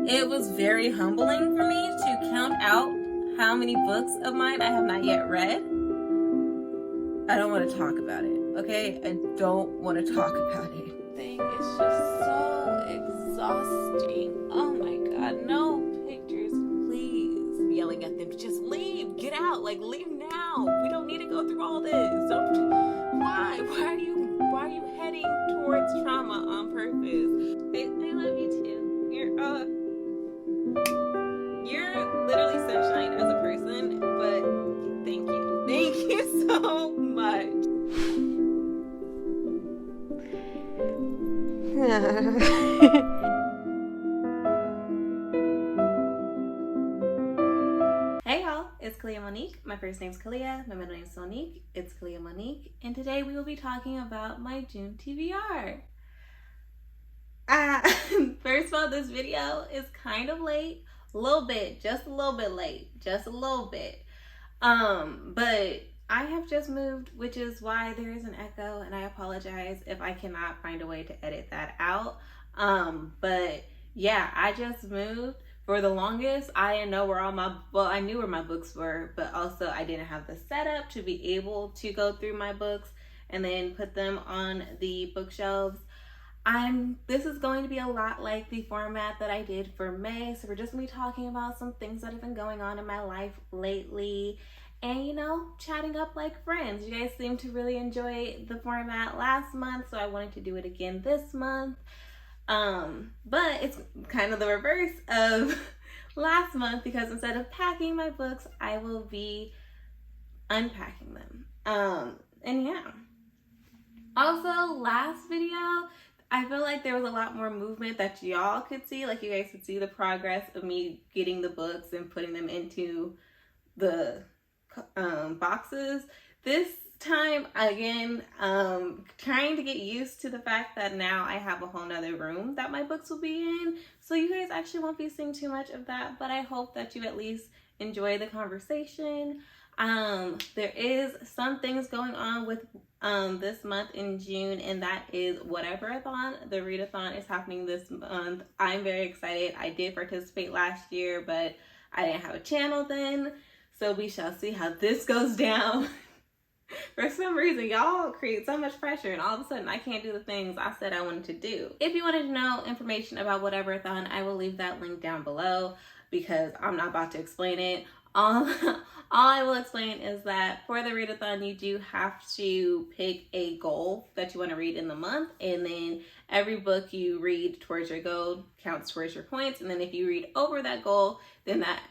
It was very humbling for me to count out how many books of mine I have not yet read. I don't want to talk about it, okay? I don't want to talk about it. It's just so exhausting. Oh my god, no pictures, please. I'm yelling at them to just leave, get out, like leave now. We don't need to go through all this. Why are you heading towards trauma on purpose? I love you too. You're literally sunshine as a person, but thank you so much. Hey y'all, it's Kalia Monique. My first name's Kalia, my middle name's Monique. It's Kalia Monique, and today we will be talking about my June TBR. First of all, this video is kind of late, just a little bit late. But I have just moved, which is why there is an echo, and I apologize if I cannot find a way to edit that out. But yeah, I just moved. For the longest, I didn't know where I knew where my books were, but also I didn't have the setup to be able to go through my books and then put them on the bookshelves. This is going to be a lot like the format that I did for May. So we're just gonna be talking about some things that have been going on in my life lately and, chatting up like friends. You guys seem to really enjoy the format last month, so I wanted to do it again this month. But it's kind of the reverse of last month because instead of packing my books, I will be unpacking them. And yeah. Also, last video, I feel like there was a lot more movement that y'all could see. Like you guys could see the progress of me getting the books and putting them into the boxes. This time, again, trying to get used to the fact that now I have a whole nother room that my books will be in. So you guys actually won't be seeing too much of that, but I hope that you at least enjoy the conversation. There is some things going on with this month in June, and that is Whateverathon. The readathon is happening this month. I'm very excited. I did participate last year, but I didn't have a channel then, so we shall see how this goes down. For some reason, y'all create so much pressure, and all of a sudden I can't do the things I said I wanted to do. If you wanted to know information about Whateverathon, I will leave that link down below because I'm not about to explain it. All I will explain is that for the readathon, you do have to pick a goal that you want to read in the month, and then every book you read towards your goal counts towards your points, and then if you read over that goal, then that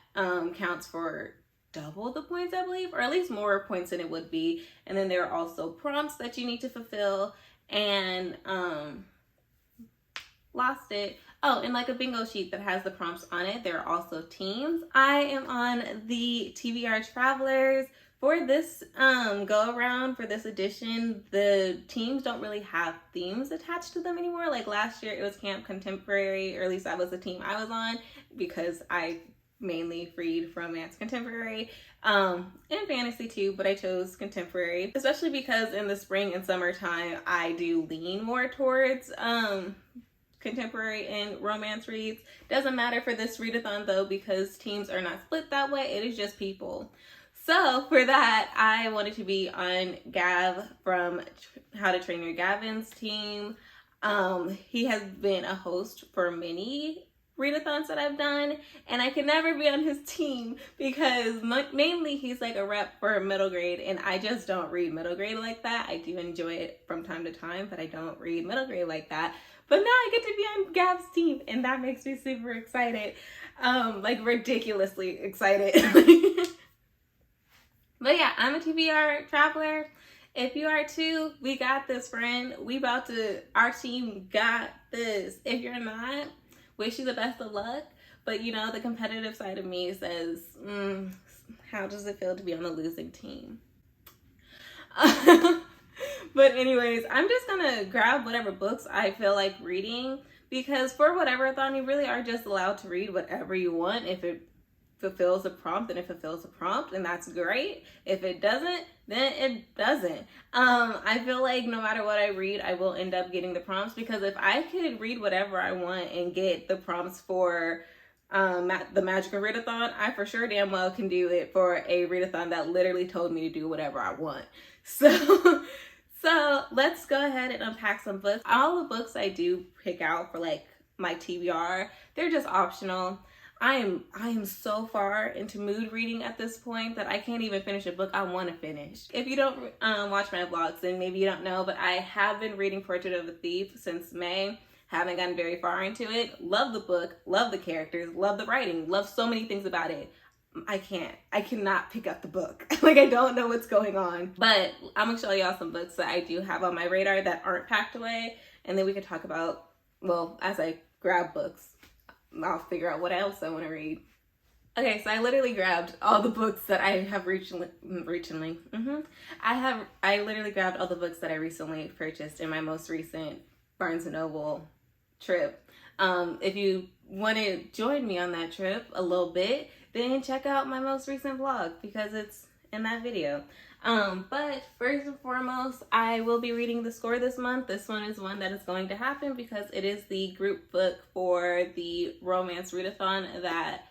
counts for double the points, I believe, or at least more points than it would be. And then there are also prompts that you need to fulfill, and lost it. Oh, and like a bingo sheet that has the prompts on it. There are also teams. I am on the TBR Travelers. For this go around, for this edition, the teams don't really have themes attached to them anymore. Like last year it was Camp Contemporary, or at least that was the team I was on because I mainly read romance contemporary and fantasy too, but I chose contemporary, especially because in the spring and summertime I do lean more towards contemporary and romance reads. Doesn't matter for this readathon though, because teams are not split that way. It is just people. So for that, I wanted to be on Gav from How to Train Your Gavin's team. He has been a host for many readathons that I've done, and I could never be on his team because mainly he's like a rep for middle grade, and I just don't read middle grade like that. I do enjoy it from time to time, but I don't read middle grade like that. But now I get to be on Gav's team, and that makes me super excited. Like ridiculously excited. But yeah, I'm a TBR traveler. If you are too, we got this, friend. Our team got this. If you're not, wish you the best of luck. But the competitive side of me says, how does it feel to be on the losing team? But anyways, I'm just gonna grab whatever books I feel like reading, because for Whateverathon, you really are just allowed to read whatever you want. If it fulfills a prompt, then it fulfills a prompt, and that's great. If it doesn't, then it doesn't. I feel like no matter what I read, I will end up getting the prompts, because if I could read whatever I want and get the prompts for the magical readathon, I for sure damn well can do it for a readathon that literally told me to do whatever I want. So so let's go ahead and unpack some books. All the books I do pick out for like my TBR, they're just optional. I am so far into mood reading at this point that I can't even finish a book I want to finish. If you don't watch my vlogs, then maybe you don't know, but I have been reading Portrait of a Thief since May. Haven't gotten very far into it. Love the book, love the characters, love the writing, love so many things about it. I cannot pick up the book. Like, I don't know what's going on. But I'm gonna show y'all some books that I do have on my radar that aren't packed away, and then we can talk about, well, as I grab books, I'll figure out what else I want to read. Okay, so I literally grabbed all the books that I have I literally grabbed all the books that I recently purchased in my most recent Barnes & Noble trip. If you want to join me on that trip a little bit, then check out my most recent vlog because it's in that video. But first and foremost, I will be reading The Score this month. This one is one that is going to happen because it is the group book for the romance readathon that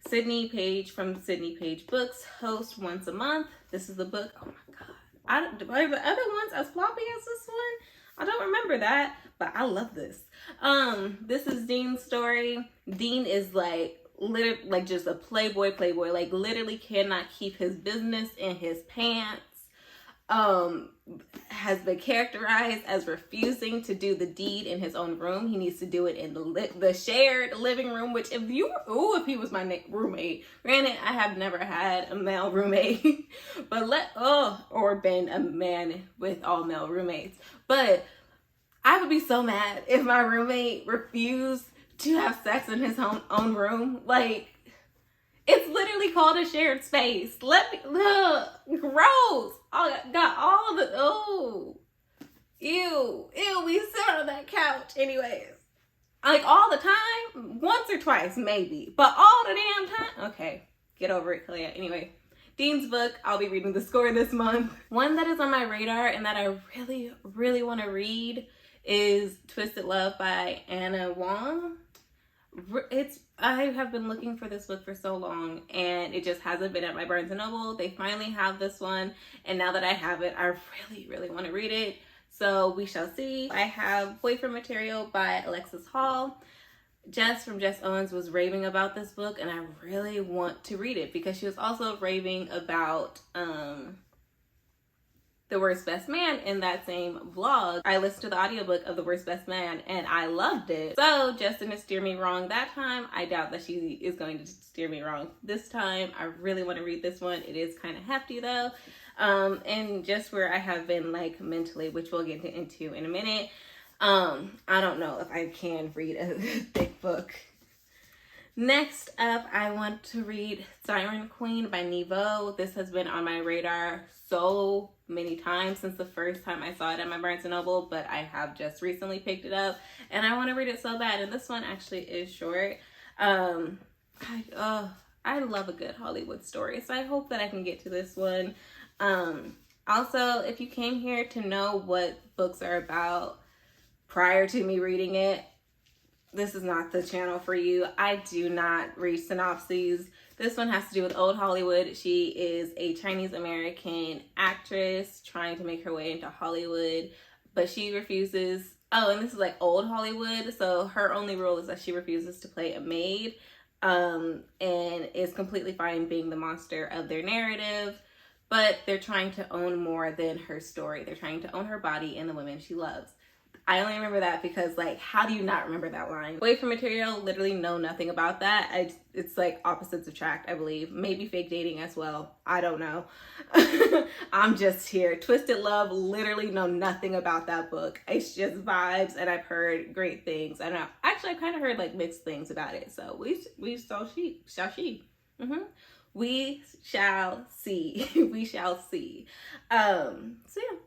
Sydney Page from Sydney Page Books hosts once a month. This is the book. Oh my god. Are the other ones as floppy as this one? I don't remember that, but I love this. This is Dean's story. Dean is like just a playboy, like literally cannot keep his business in his pants. Has been characterized as refusing to do the deed in his own room. He needs to do it in the shared living room, which if he was my roommate, granted I have never had a male roommate, but or been a man with all male roommates, but I would be so mad if my roommate refused to have sex in his own room. Like, it's literally called a shared space. Gross. Got all the, ew, we sit on that couch anyways. Like, all the time? Once or twice, maybe. But all the damn time? Okay, get over it, Kalia. Anyway, Dean's book, I'll be reading The Score this month. One that is on my radar and that I really, really want to read is Twisted Love by Anna Wong. I have been looking for this book for so long and it just hasn't been at my Barnes & Noble. They finally have this one, and now that I have it, I really, really want to read it. So we shall see. I have Boyfriend Material by Alexis Hall. Jess from Jess Owens was raving about this book, and I really want to read it because she was also raving about The Worst Best Man in that same vlog. I listened to the audiobook of The Worst Best Man and I loved it. So Jess didn't steer me wrong that time. I doubt that she is going to steer me wrong this time. I really want to read this one. It is kind of hefty though. And just where I have been like mentally, which we'll get into in a minute. I don't know if I can read a thick book. Next up, I want to read Siren Queen by Niveau. This has been on my radar so many times since the first time I saw it at my Barnes & Noble, but I have just recently picked it up and I want to read it so bad. And this one actually is short. I love a good Hollywood story, so I hope that I can get to this one. Also, if you came here to know what books are about prior to me reading it, this is not the channel for you. I do not read synopses. This one has to do with old Hollywood. She is a Chinese American actress trying to make her way into Hollywood, but she refuses. Oh, and this is like old Hollywood. So her only rule is that she refuses to play a maid, and is completely fine being the monster of their narrative. But they're trying to own more than her story. They're trying to own her body and the women she loves. I only remember that because, like, how do you not remember that line? Boyfriend Material, literally know nothing about that. It's like opposites attract, I believe. Maybe fake dating as well. I don't know. I'm just here. Twisted Love, literally know nothing about that book. It's just vibes, and I've heard great things. I know. Actually, I kind of heard, like, mixed things about it. So we shall see. We shall see. We shall see. So yeah.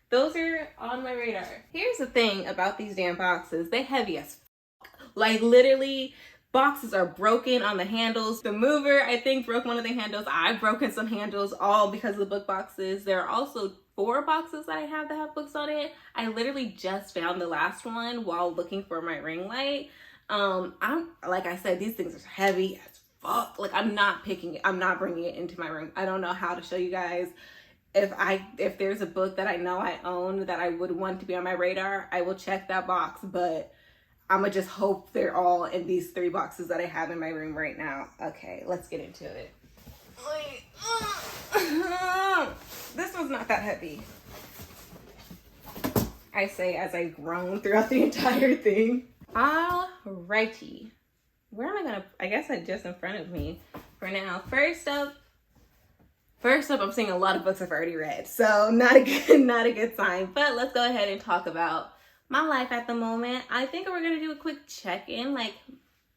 Those are on my radar. Here's the thing about these damn boxes. They're heavy as fuck. Like, literally, boxes are broken on the handles. The mover, I think, broke one of the handles. I've broken some handles, all because of the book boxes. There are also 4 boxes that I have that have books on it. I literally just found the last one while looking for my ring light. I'm, like I said, these things are heavy as fuck. Like, I'm not picking it. I'm not bringing it into my room. I don't know how to show you guys. If there's a book that I know I own that I would want to be on my radar, I will check that box, but I'm gonna just hope they're all in these 3 boxes that I have in my room right now. Okay, let's get into it. This one's not that heavy, I say as I groan throughout the entire thing. Alrighty. Where am I gonna, I guess I just in front of me for now. First up, I'm seeing a lot of books I've already read, so not a good sign. But let's go ahead and talk about my life at the moment. I think we're gonna do a quick check-in, like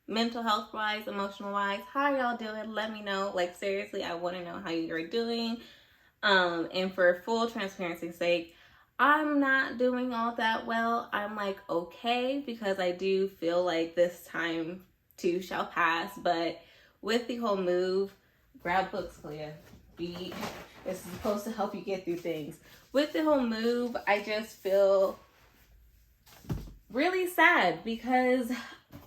mental health wise, emotional wise. How y'all doing? Let me know. Like, seriously, I want to know how you're doing. And for full transparency's sake, I'm not doing all that well. I'm like okay, because I do feel like this time too shall pass. But with the whole move, grab books, Clea. It's supposed to help you get through things. With the whole move, I just feel really sad because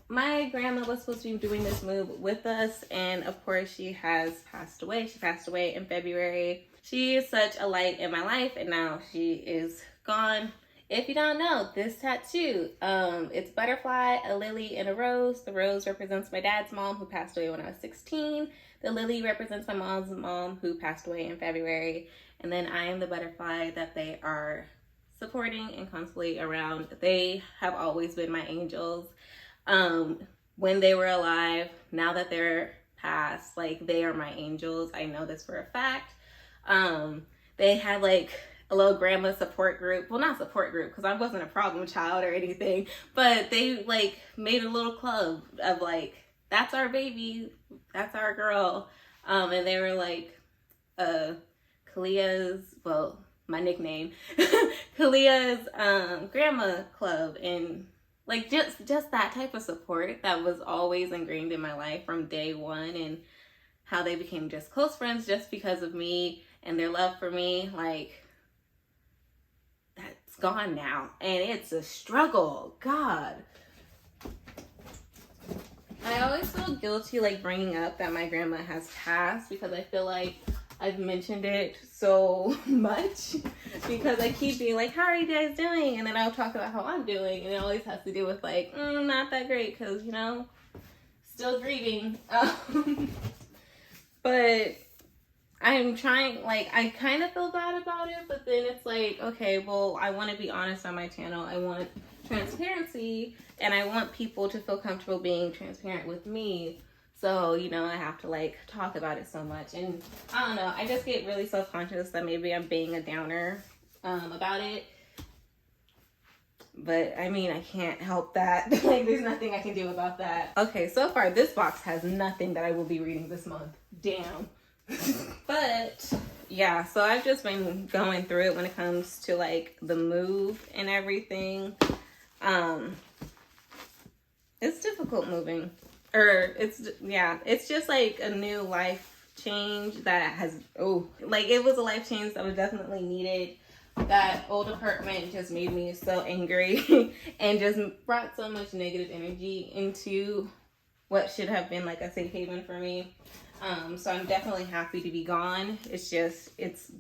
my grandma was supposed to be doing this move with us, and of course she has passed away. She passed away in February. She is such a light in my life, and now she is gone. If you don't know, this tattoo, it's butterfly, a lily, and a rose. The rose represents my dad's mom, who passed away when I was 16. The lily represents my mom's mom, who passed away in February. And then I am the butterfly that they are supporting and constantly around. They have always been my angels. When they were alive, now that they're passed, like, they are my angels. I know this for a fact. They had like a little grandma support group. Well, not support group, because I wasn't a problem child or anything, but they like made a little club of like, that's our baby, that's our girl. And they were like, Kalia's, well, my nickname, Kalia's grandma club. And like just that type of support that was always ingrained in my life from day one, and how they became just close friends just because of me and their love for me. Like, that's gone now, and it's a struggle. God, I always feel guilty like bringing up that my grandma has passed, because I feel like I've mentioned it so much, because I keep being like, how are you guys doing? And then I'll talk about how I'm doing, and it always has to do with like, not that great, because, you know, still grieving. But I'm trying, like, I kind of feel bad about it, but then it's like, okay, well, I want to be honest on my channel. I want transparency, and I want people to feel comfortable being transparent with me. So, you know, I have to like talk about it so much. And I don't know, I just get really self-conscious that maybe I'm being a downer about it. But I mean, I can't help that. Like, there's nothing I can do about that. Okay, so far this box has nothing that I will be reading this month. Damn. But yeah, so I've just been going through it when it comes to like the move and everything. It's difficult moving. It's just like a new life change that has, like, it was a life change that was definitely needed. That old apartment just made me so angry and just brought so much negative energy into what should have been like a safe haven for me. So I'm definitely happy to be gone. It's just, it's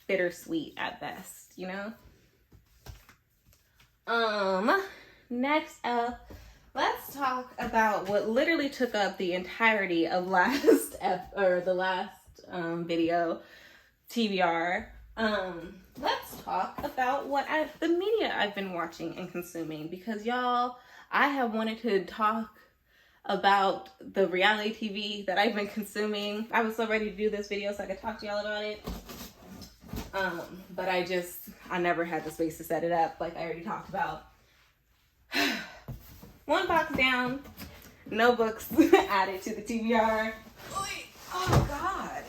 bittersweet at best, you know? Next up, let's talk about what literally took up the entirety of the last video, TBR. Let's talk about the media I've been watching and consuming, because y'all, I have wanted to talk about the reality TV that I've been consuming. I was so ready to do this video so I could talk to y'all about it. But I never had the space to set it up, like I already talked about. One box down, no books added to the TBR. Oh God.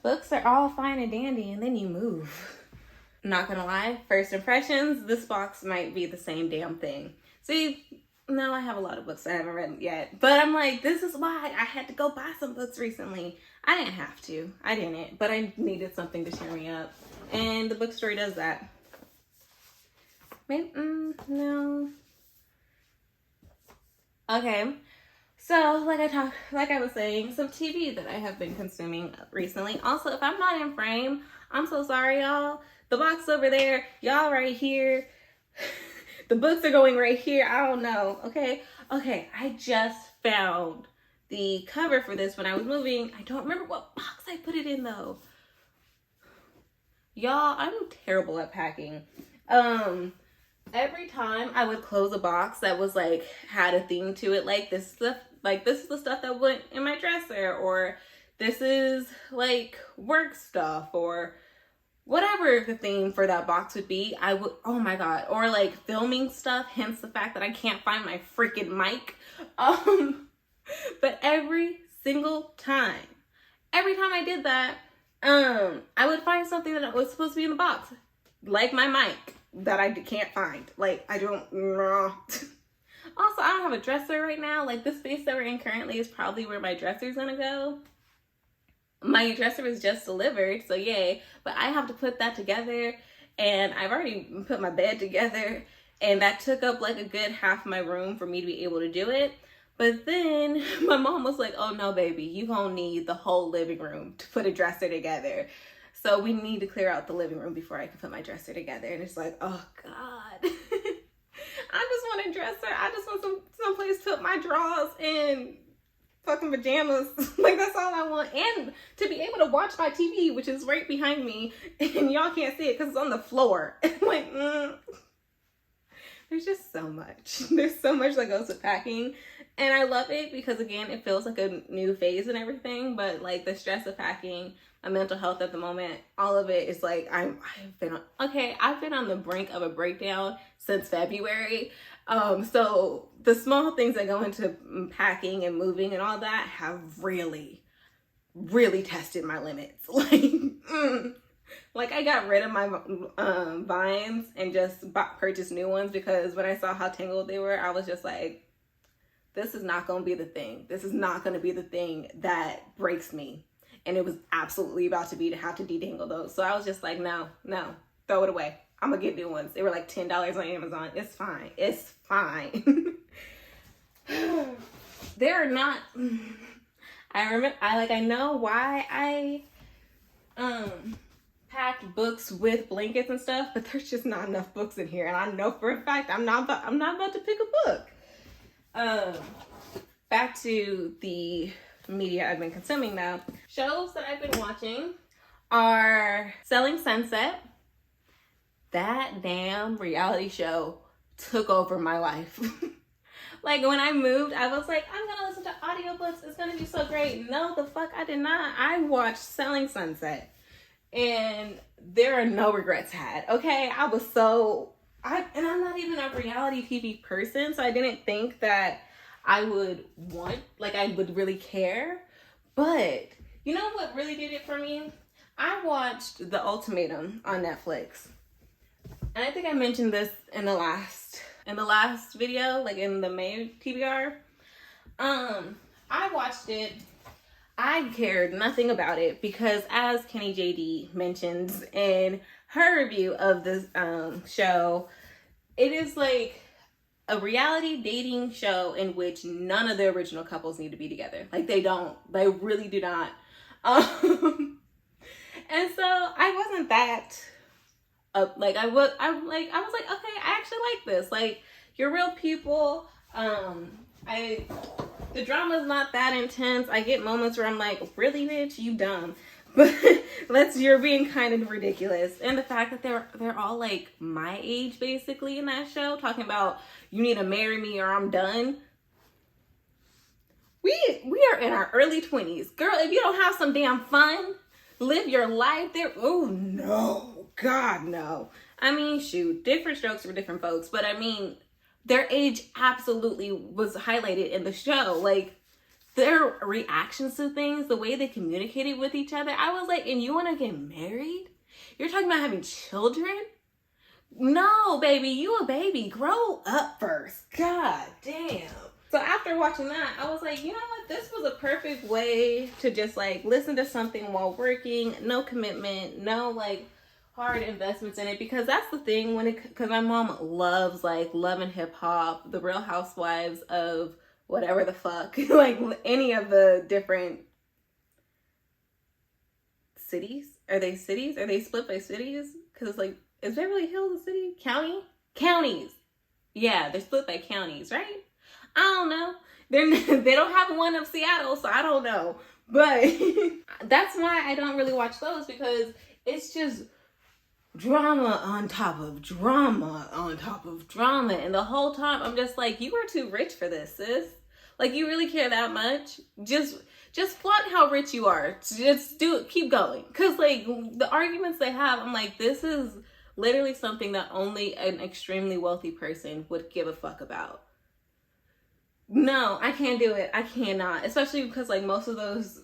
Books are all fine and dandy, and then you move. Not gonna lie, first impressions, this box might be the same damn thing. See, No, I have a lot of books I haven't read yet. But I'm like, this is why I had to go buy some books recently. I didn't have to. I didn't. But I needed something to cheer me up. And the bookstore does that. Maybe, no. Okay. So, like I was saying, some TV that I have been consuming recently. Also, if I'm not in frame, I'm so sorry, y'all. The box over there, y'all right here. The books are going right here. I don't know. Okay. I just found the cover for this when I was moving. I don't remember what box I put it in though. Y'all, I'm terrible at packing. Every time I would close a box that was like had a theme to it, like this stuff, like this is the stuff that went in my dresser, or this is like work stuff, or whatever the theme for that box would be, I would, oh my God, or like filming stuff, hence the fact that I can't find my freaking mic. But every single time I did that, I would find something that was supposed to be in the box, like my mic that I can't find. Like, I don't, also, I don't have a dresser right now. Like, the space that we're in currently is probably where my dresser's gonna go. My dresser was just delivered, so yay. But I have to put that together, and I've already put my bed together, and that took up like a good half my room for me to be able to do it. But then my mom was like, oh no, baby, you gonna need the whole living room to put a dresser together. So we need to clear out the living room before I can put my dresser together. And it's like, oh God. I just want a dresser. I just want some place to put my drawers and fucking pajamas. Like, that's all I want. And to be able to watch my TV, which is right behind me, and y'all can't see it because it's on the floor. Like, there's just so much. There's so much that goes with packing. And I love it because, again, it feels like a new phase and everything. But like the stress of packing, my mental health at the moment, all of it is like, I've been on the brink of a breakdown since February. So the small things that go into packing and moving and all that have really, really tested my limits. Like I got rid of my vines and just purchased new ones because when I saw how tangled they were, I was just like, this is not going to be the thing. This is not going to be the thing that breaks me. And it was absolutely about to be to have to detangle those. So I was just like, no, throw it away. I'm going to get new ones. They were like $10 on Amazon. It's fine. It's fine. They're not, I know why I packed books with blankets and stuff, but there's just not enough books in here. And I know for a fact I'm not about to pick a book. Back to the media I've been consuming now. Shows that I've been watching are Selling Sunset. That damn reality show took over my life. Like when I moved, I was like, I'm gonna listen to audiobooks. It's gonna be so great. No, the fuck I did not. I watched Selling Sunset and there are no regrets had. Okay, I'm not even a reality TV person, so I didn't think that I would really care. But you know what really did it for me? I watched The Ultimatum on Netflix. And I think I mentioned this in the last video, like in the May TBR. I watched it. I cared nothing about it because, as Kenny JD mentions in her review of this show, it is like a reality dating show in which none of the original couples need to be together. Like they really do not. And so I wasn't that I was like, okay, I actually like this. Like, you're real people. The drama's not that intense. I get moments where I'm like, really, bitch, you dumb. But you're being kind of ridiculous. And the fact that they're all like my age basically in that show, talking about you need to marry me or I'm done. We are in our early 20s. Girl, if you don't have some damn fun, live your life there. Oh no. God, no. I mean, shoot, different strokes for different folks. But I mean, their age absolutely was highlighted in the show. Like, their reactions to things, the way they communicated with each other. I was like, and you want to get married? You're talking about having children? No, baby, you a baby. Grow up first. God damn. So after watching that, I was like, you know what? This was a perfect way to just like listen to something while working. No commitment, no like hard investments in it, because that's the thing because my mom loves like Love and Hip Hop, The Real Housewives of whatever the fuck, like any of the different cities. Are they cities? Are they split by cities? Because it's like, is Beverly Hills a city? County? Counties. Yeah, they're split by counties, right? I don't know. They don't have one of Seattle, so I don't know. But that's why I don't really watch those, because it's just drama on top of drama on top of drama. And the whole time I'm just like, you are too rich for this, sis. Like, you really care that much? Just flaunt how rich you are. Just do it. Keep going. Because, like, the arguments they have, I'm like, this is literally something that only an extremely wealthy person would give a fuck about. No, I can't do it. I cannot. Especially because, like, most of the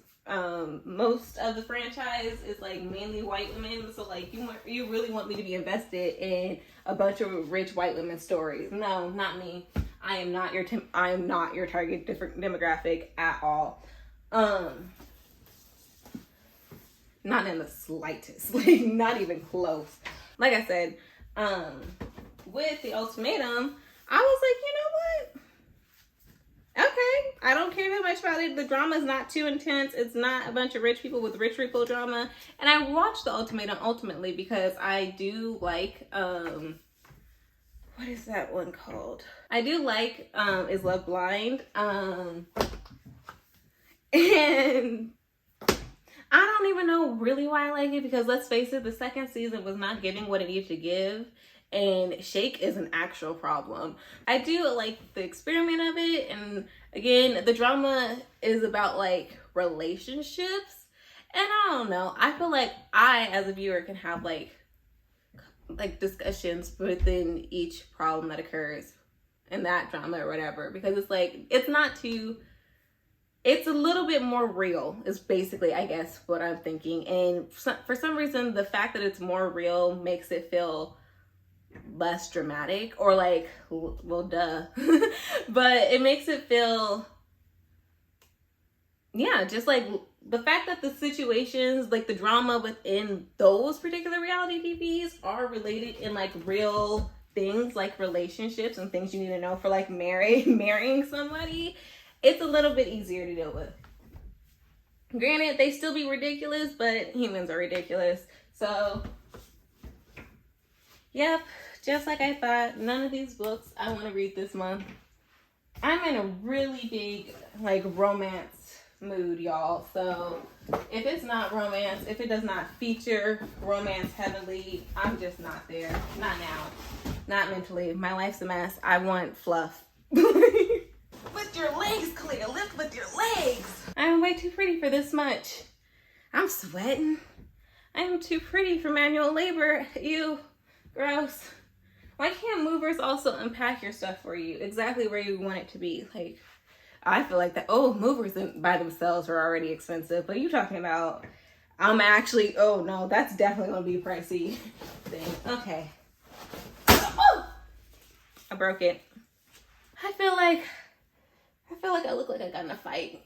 franchise is, like, mainly white women. So, like, you really want me to be invested in a bunch of rich white women stories. No, not me. I am not your target demographic at all. Not in the slightest. Like, not even close. Like I said, with the ultimatum, I was like, you know what? Okay, I don't care that much about it. The drama is not too intense. It's not a bunch of rich people with rich people drama. And I watched the ultimatum ultimately because I do like, what is that one called? I do like, Is Love Blind? And I don't even know really why I like it, because let's face it, the second season was not giving what it needed to give. And Shake is an actual problem. I do like the experiment of it. And again, the drama is about like relationships. And I don't know. I feel like I, as a viewer, can have like discussions within each problem that occurs in that drama or whatever. Because it's like, it's a little bit more real is basically, I guess, what I'm thinking. And for some reason, the fact that it's more real makes it feel less dramatic, or like, well, duh. But it makes it feel, yeah, just like the fact that the situations, like the drama within those particular reality TVs are related in like real things, like relationships and things you need to know for like marrying somebody, it's a little bit easier to deal with. Granted, they still be ridiculous, but humans are ridiculous. So, yep, just like I thought, none of these books I want to read this month. I'm in a really big, like, romance mood, y'all. So, if it's not romance, if it does not feature romance heavily, I'm just not there. Not now. Not mentally. My life's a mess. I want fluff. With your legs clear. Lift with your legs. I'm way too pretty for this much. I'm sweating. I'm too pretty for manual labor. Ew. Gross. Why can't movers also unpack your stuff for you exactly where you want it to be? Like, I feel like that. Oh, movers by themselves are already expensive. But you talking about, I'm actually, oh no, that's definitely going to be a pricey thing. Okay. Oh! I broke it. I feel like I look like I got in a fight.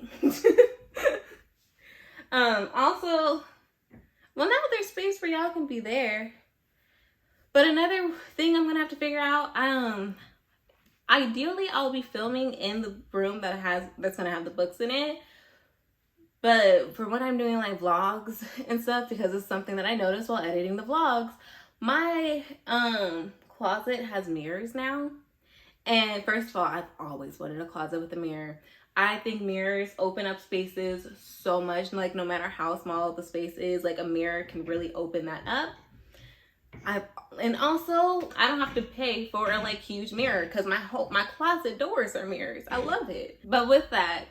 Also, well, now there's space for y'all can be there. But another thing I'm gonna have to figure out, ideally I'll be filming in the room that's gonna have the books in it. But for when I'm doing like vlogs and stuff, because it's something that I noticed while editing the vlogs, my closet has mirrors now. And first of all, I've always wanted a closet with a mirror. I think mirrors open up spaces so much. Like, no matter how small the space is, like a mirror can really open that up. And also, I don't have to pay for a like huge mirror because my closet doors are mirrors. I love it. But with that,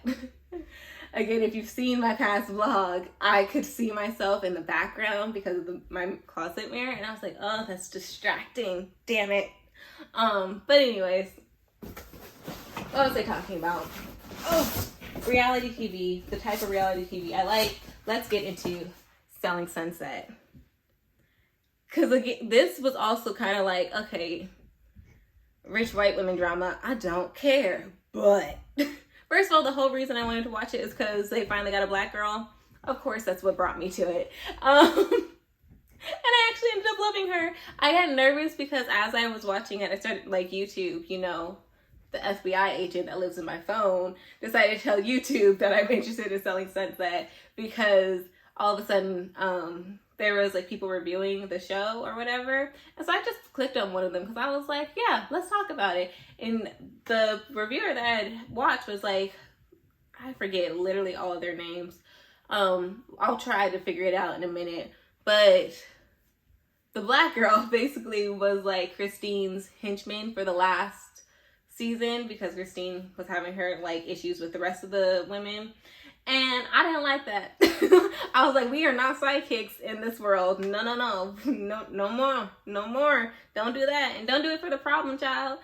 again, if you've seen my past vlog, I could see myself in the background because of my closet mirror, and I was like, oh, that's distracting. Damn it. But anyways, what was I talking about? Oh, reality TV, the type of reality TV I like. Let's get into Selling Sunset. Because again, this was also kind of like, okay, rich white women drama, I don't care. But first of all, the whole reason I wanted to watch it is because they finally got a black girl. Of course, that's what brought me to it. And I actually ended up loving her. I got nervous because as I was watching it, I started like YouTube, you know, the FBI agent that lives in my phone decided to tell YouTube that I'm interested in selling Sunset because all of a sudden there was like people reviewing the show or whatever. And so I just clicked on one of them because I was like, yeah, let's talk about it. And the reviewer that I had watched was like, I forget literally all of their names. I'll try to figure it out in a minute. But the black girl basically was like Christine's henchman for the last season because Christine was having her like issues with the rest of the women. And I didn't like that. I was like, we are not sidekicks in this world. No more. Don't do that. And don't do it for the problem child.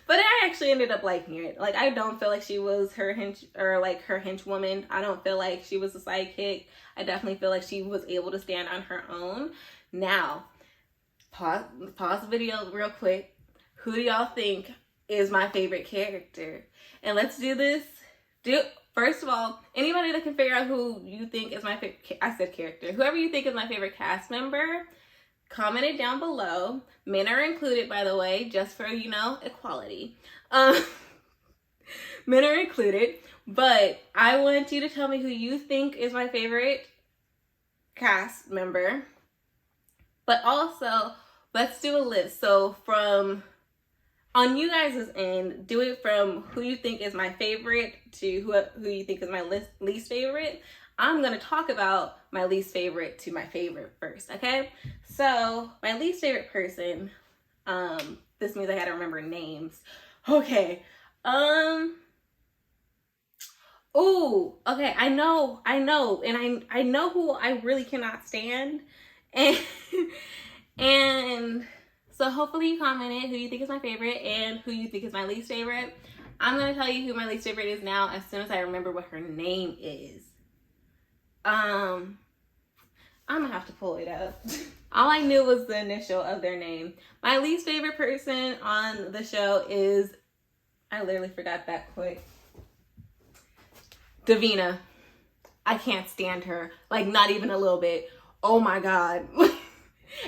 But I actually ended up liking it. Like, I don't feel like she was her henchwoman. I don't feel like she was a sidekick. I definitely feel like she was able to stand on her own. Now, pause the video real quick. Who do y'all think is my favorite character? And let's do this. First of all, anybody that can figure out who you think is my favorite, I said character. Whoever you think is my favorite cast member, comment it down below. Men are included, by the way, just for, you know, equality. Men are included, but I want you to tell me who you think is my favorite cast member. But also, let's do a list. So from, on you guys' end, do it from who you think is my favorite to who you think is my least favorite. I'm going to talk about my least favorite to my favorite first, okay? So, my least favorite person, this means I gotta remember names. Okay, ooh, okay, I know, and I know who I really cannot stand, and so hopefully you commented who you think is my favorite and who you think is my least favorite. I'm gonna tell you who my least favorite is now as soon as I remember what her name is. I'm gonna have to pull it up. All I knew was the initial of their name. My least favorite person on the show is, I literally forgot that quick. Davina. I can't stand her. Like, not even a little bit. Oh my God.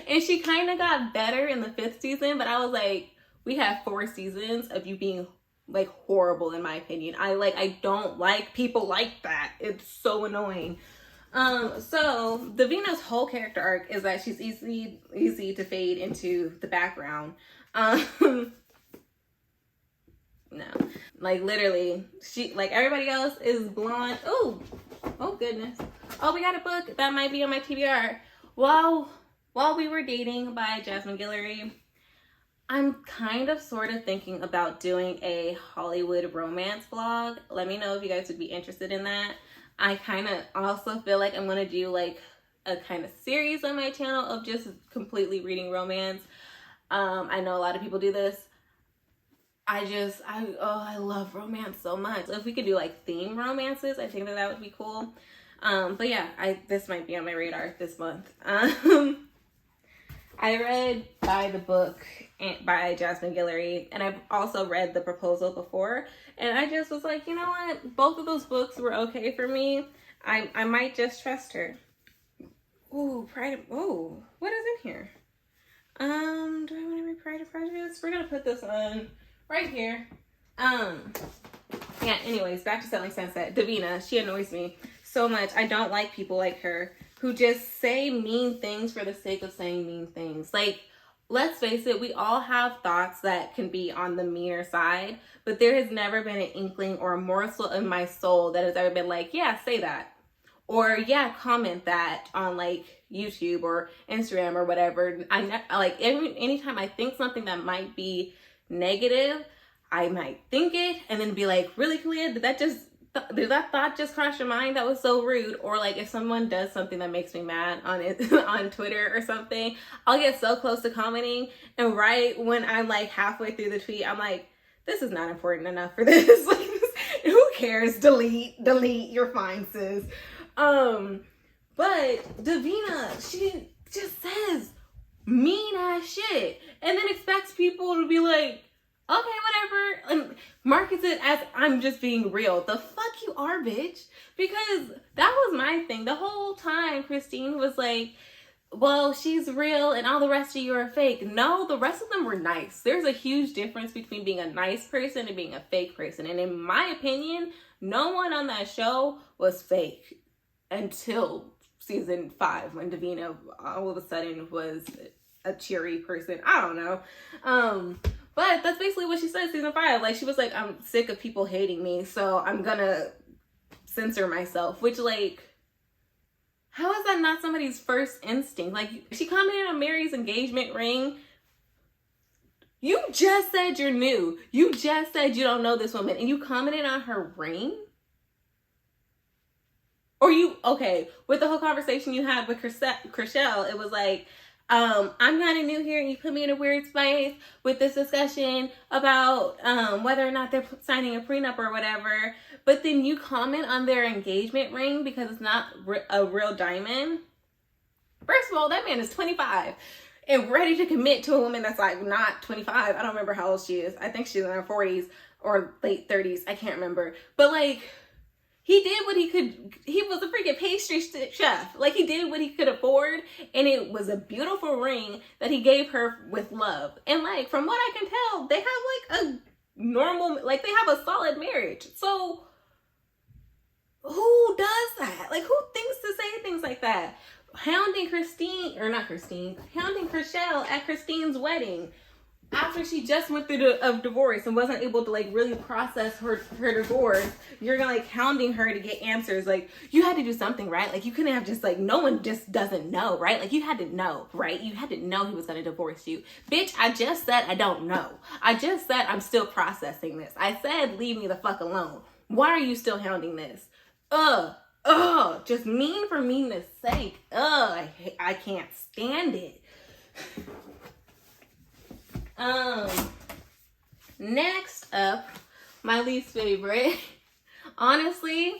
And she kind of got better in the 5th season, but I was like, we have 4 seasons of you being like horrible in my opinion. I don't like people like that. It's so annoying. So Davina's whole character arc is that she's easy to fade into the background. No, like literally, she, like everybody else is blonde. Oh goodness. Oh, we got a book that might be on my TBR. While We Were Dating by Jasmine Guillory. I'm kind of sort of thinking about doing a Hollywood romance vlog. Let me know if you guys would be interested in that. I kind of also feel like I'm going to do like a kind of series on my channel of just completely reading romance. I know a lot of people do this. I love romance so much. So if we could do like theme romances, I think that would be cool. But yeah, this might be on my radar this month. I read by the book by Jasmine Guillory, and I've also read The Proposal before, and I just was like, you know what? Both of those books were okay for me. I might just trust her. Ooh, what is in here? Do I want to read Pride and Prejudice? We're gonna put this on right here. Yeah, anyways, back to Selling Sunset. Davina, she annoys me so much. I don't like people like her who just say mean things for the sake of saying mean things. Like, let's face it, we all have thoughts that can be on the meaner side, but there has never been an inkling or a morsel in my soul that has ever been like, yeah, say that. Or yeah, comment that on like YouTube or Instagram or whatever. Anytime I think something that might be negative, I might think it and then be like, really, Kalia, did that thought just cross your mind? That was so rude. Or like if someone does something that makes me mad on Twitter or something, I'll get so close to commenting, and right when I'm like halfway through the tweet, I'm like, this is not important enough for this. Like, who cares? Delete, you're fine, sis. But Davina, just says mean ass shit and then expects people to be like, okay, whatever, and markets it as I'm just being real. The fuck you are, bitch. Because that was my thing. The whole time Christine was like, well, she's real and all the rest of you are fake. No, the rest of them were nice. There's a huge difference between being a nice person and being a fake person. And in my opinion, no one on that show was fake until season 5 when Davina all of a sudden was a cheery person. I don't know. But that's basically what she said season 5. Like, she was like, I'm sick of people hating me, so I'm gonna censor myself. Which, like, how is that not somebody's first instinct? Like, she commented on Mary's engagement ring. You just said you're new. You just said you don't know this woman, and you commented on her ring? Or you, okay, with the whole conversation you had with Chriselle, it was like, I'm kind of new here and you put me in a weird space with this discussion about whether or not they're signing a prenup or whatever. But then you comment on their engagement ring because it's not a real diamond. First of all, that man is 25 and ready to commit to a woman that's like not 25. I don't remember how old she is. I think she's in her 40s or late 30s. I can't remember. But like, he did what he could. He was a freaking pastry chef. Like, he did what he could afford. And it was a beautiful ring that he gave her with love. And like, from what I can tell, they have like a normal, like they have a solid marriage. So who does that? Like, who thinks to say things like that? Hounding Christine, or not Christine, hounding Chriselle at Christine's wedding after she just went through a divorce and wasn't able to like really process her divorce. You're like hounding her to get answers. Like, you had to do something, right? Like, you couldn't have just like, no one just doesn't know, right? Like, you had to know, right? You had to know he was going to divorce you. Bitch, I just said I don't know. I just said I'm still processing this. I said leave me the fuck alone. Why are you still hounding this? Just mean for meanness sake. I can't stand it. Next up, my least favorite. Honestly,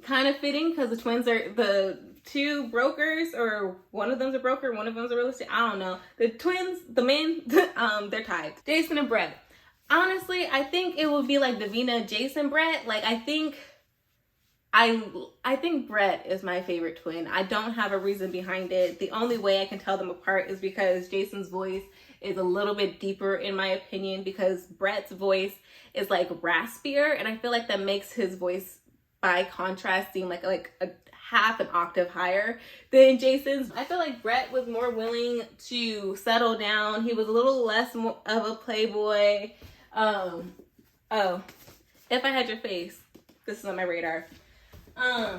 kind of fitting because the twins are the two brokers, or one of them's a broker, one of them's a real estate. I don't know. The twins, the men, they're tied. Jason and Brett. Honestly, I think it would be like Davina, Jason, Brett. Like, I think Brett is my favorite twin. I don't have a reason behind it. The only way I can tell them apart is because Jason's voice is a little bit deeper in my opinion, because Brett's voice is like raspier, and I feel like that makes his voice by contrast seem like a half an octave higher than Jason's. I feel like Brett was more willing to settle down. He was a little less of a playboy. Oh, If I Had Your Face, this is on my radar. I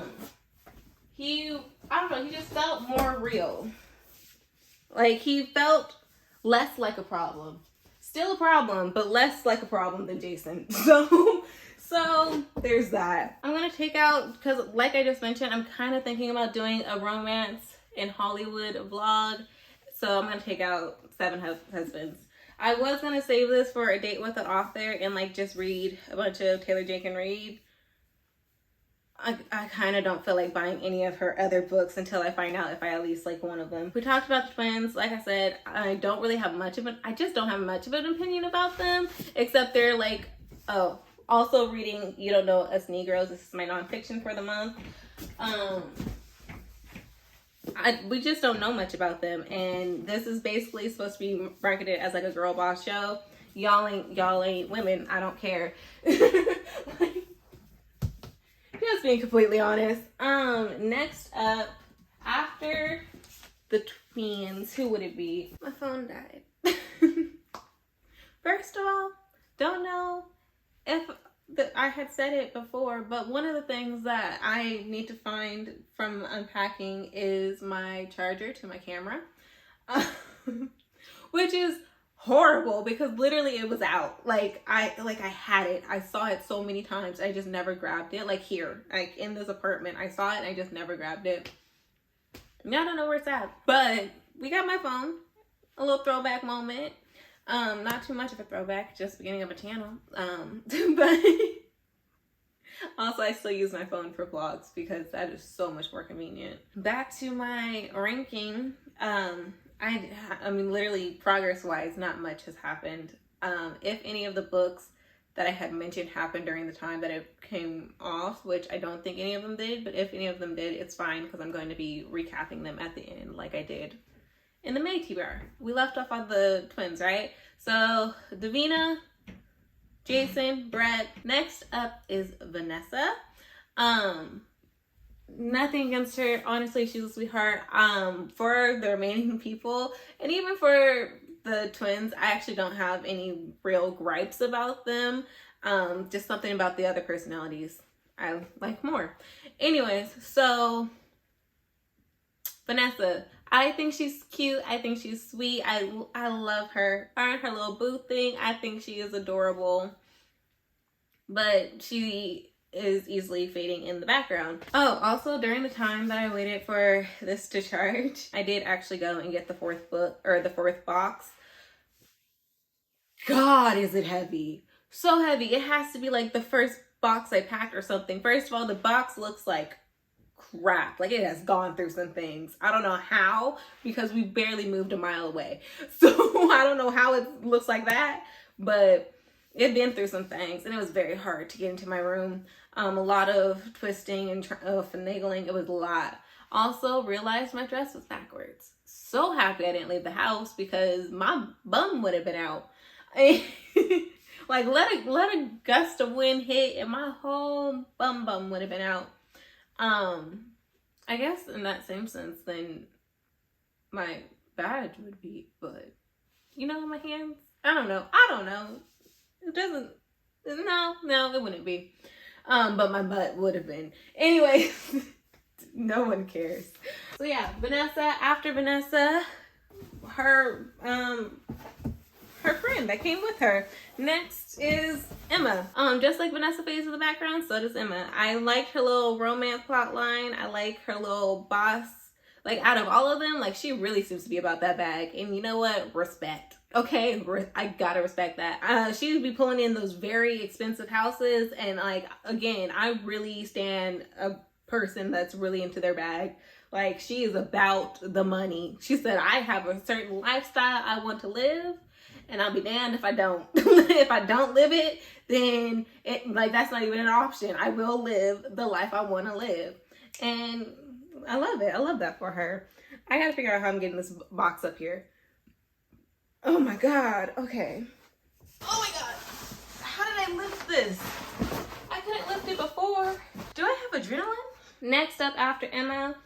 don't know, he just felt more real. Like, he felt less like a problem. Still a problem, but less like a problem than Jason. So there's that. I'm gonna take out, because like I just mentioned, I'm kind of thinking about doing a romance in Hollywood vlog. So I'm gonna take out 7 Husbands. I was gonna save this for a date with an author and like just read a bunch of Taylor Jenkins Reid. I kind of don't feel like buying any of her other books until I find out if I at least like one of them. We talked about the twins. Like I said, I don't really have much of an, I just don't have much of an opinion about them, except they're like, also reading You Don't Know Us Negroes. This is my nonfiction for the month. We just don't know much about them, and this is basically supposed to be marketed as like a girl boss show. Y'all ain't women. I don't care. Just being completely honest. Next up, after the twins, who would it be? My phone died. First of all, don't know if I had said it before, but one of the things that I need to find from unpacking is my charger to my camera, which is horrible because literally it was out. Like I had it. I saw it so many times. I just never grabbed it. Like here, like in this apartment, I saw it and I just never grabbed it. Now I don't know where it's at, but we got my phone. A little throwback moment. Not too much of a throwback, just beginning of a channel. But also I still use my phone for vlogs because that is so much more convenient. Back to my ranking. I mean, literally progress-wise, not much has happened. If any of the books that I had mentioned happened during the time that it came off, which I don't think any of them did, but if any of them did, it's fine because I'm going to be recapping them at the end like I did in the May TBR. We left off on the twins, right? So Davina, Jason, Brett. Next up is Vanessa. Nothing against her. Honestly, she's a sweetheart. For the remaining people, and even for the twins, I actually don't have any real gripes about them. Just something about the other personalities I like more. Anyways, so Vanessa, I think she's cute. I think she's sweet. I love her. Her little boo thing. I think she is adorable. But she is easily fading in the background. Oh, also during the time that I waited for this to charge, I did actually go and get the fourth book, or the fourth box. God, is it heavy. So heavy. It has to be like the first box I packed or something. First of all, the box looks like crap. Like it has gone through some things. I don't know how, because we barely moved a mile away. So I don't know how it looks like that, but it been through some things and it was very hard to get into my room. A lot of twisting and finagling. It was a lot. Also realized my dress was backwards. So happy I didn't leave the house because my bum would have been out. Like let a gust of wind hit and my whole bum would have been out. I guess in that same sense, then my badge would be, but you know, my hands, I don't know. It doesn't, no, it wouldn't be. But my butt would have been. Anyways, no one cares. So yeah, Vanessa, after Vanessa, her friend that came with her. Next is Emma. Just like Vanessa fades in the background, so does Emma. I like her little romance plot line. I like her little boss. Like out of all of them, like she really seems to be about that bag. And you know what? Respect. Okay, I gotta respect that. She would be pulling in those very expensive houses, and like again, I really stand a person that's really into their bag. Like she is about the money. She said, I have a certain lifestyle I want to live, and I'll be damned if I don't. If I don't live it, then it like that's not even an option. I will live the life I want to live, and I love it. I love that for her. I gotta figure out how I'm getting this box up here. Oh my God. Okay. Oh my God. How did I lift this? I couldn't lift it before. Do I have adrenaline? Next up after Emma,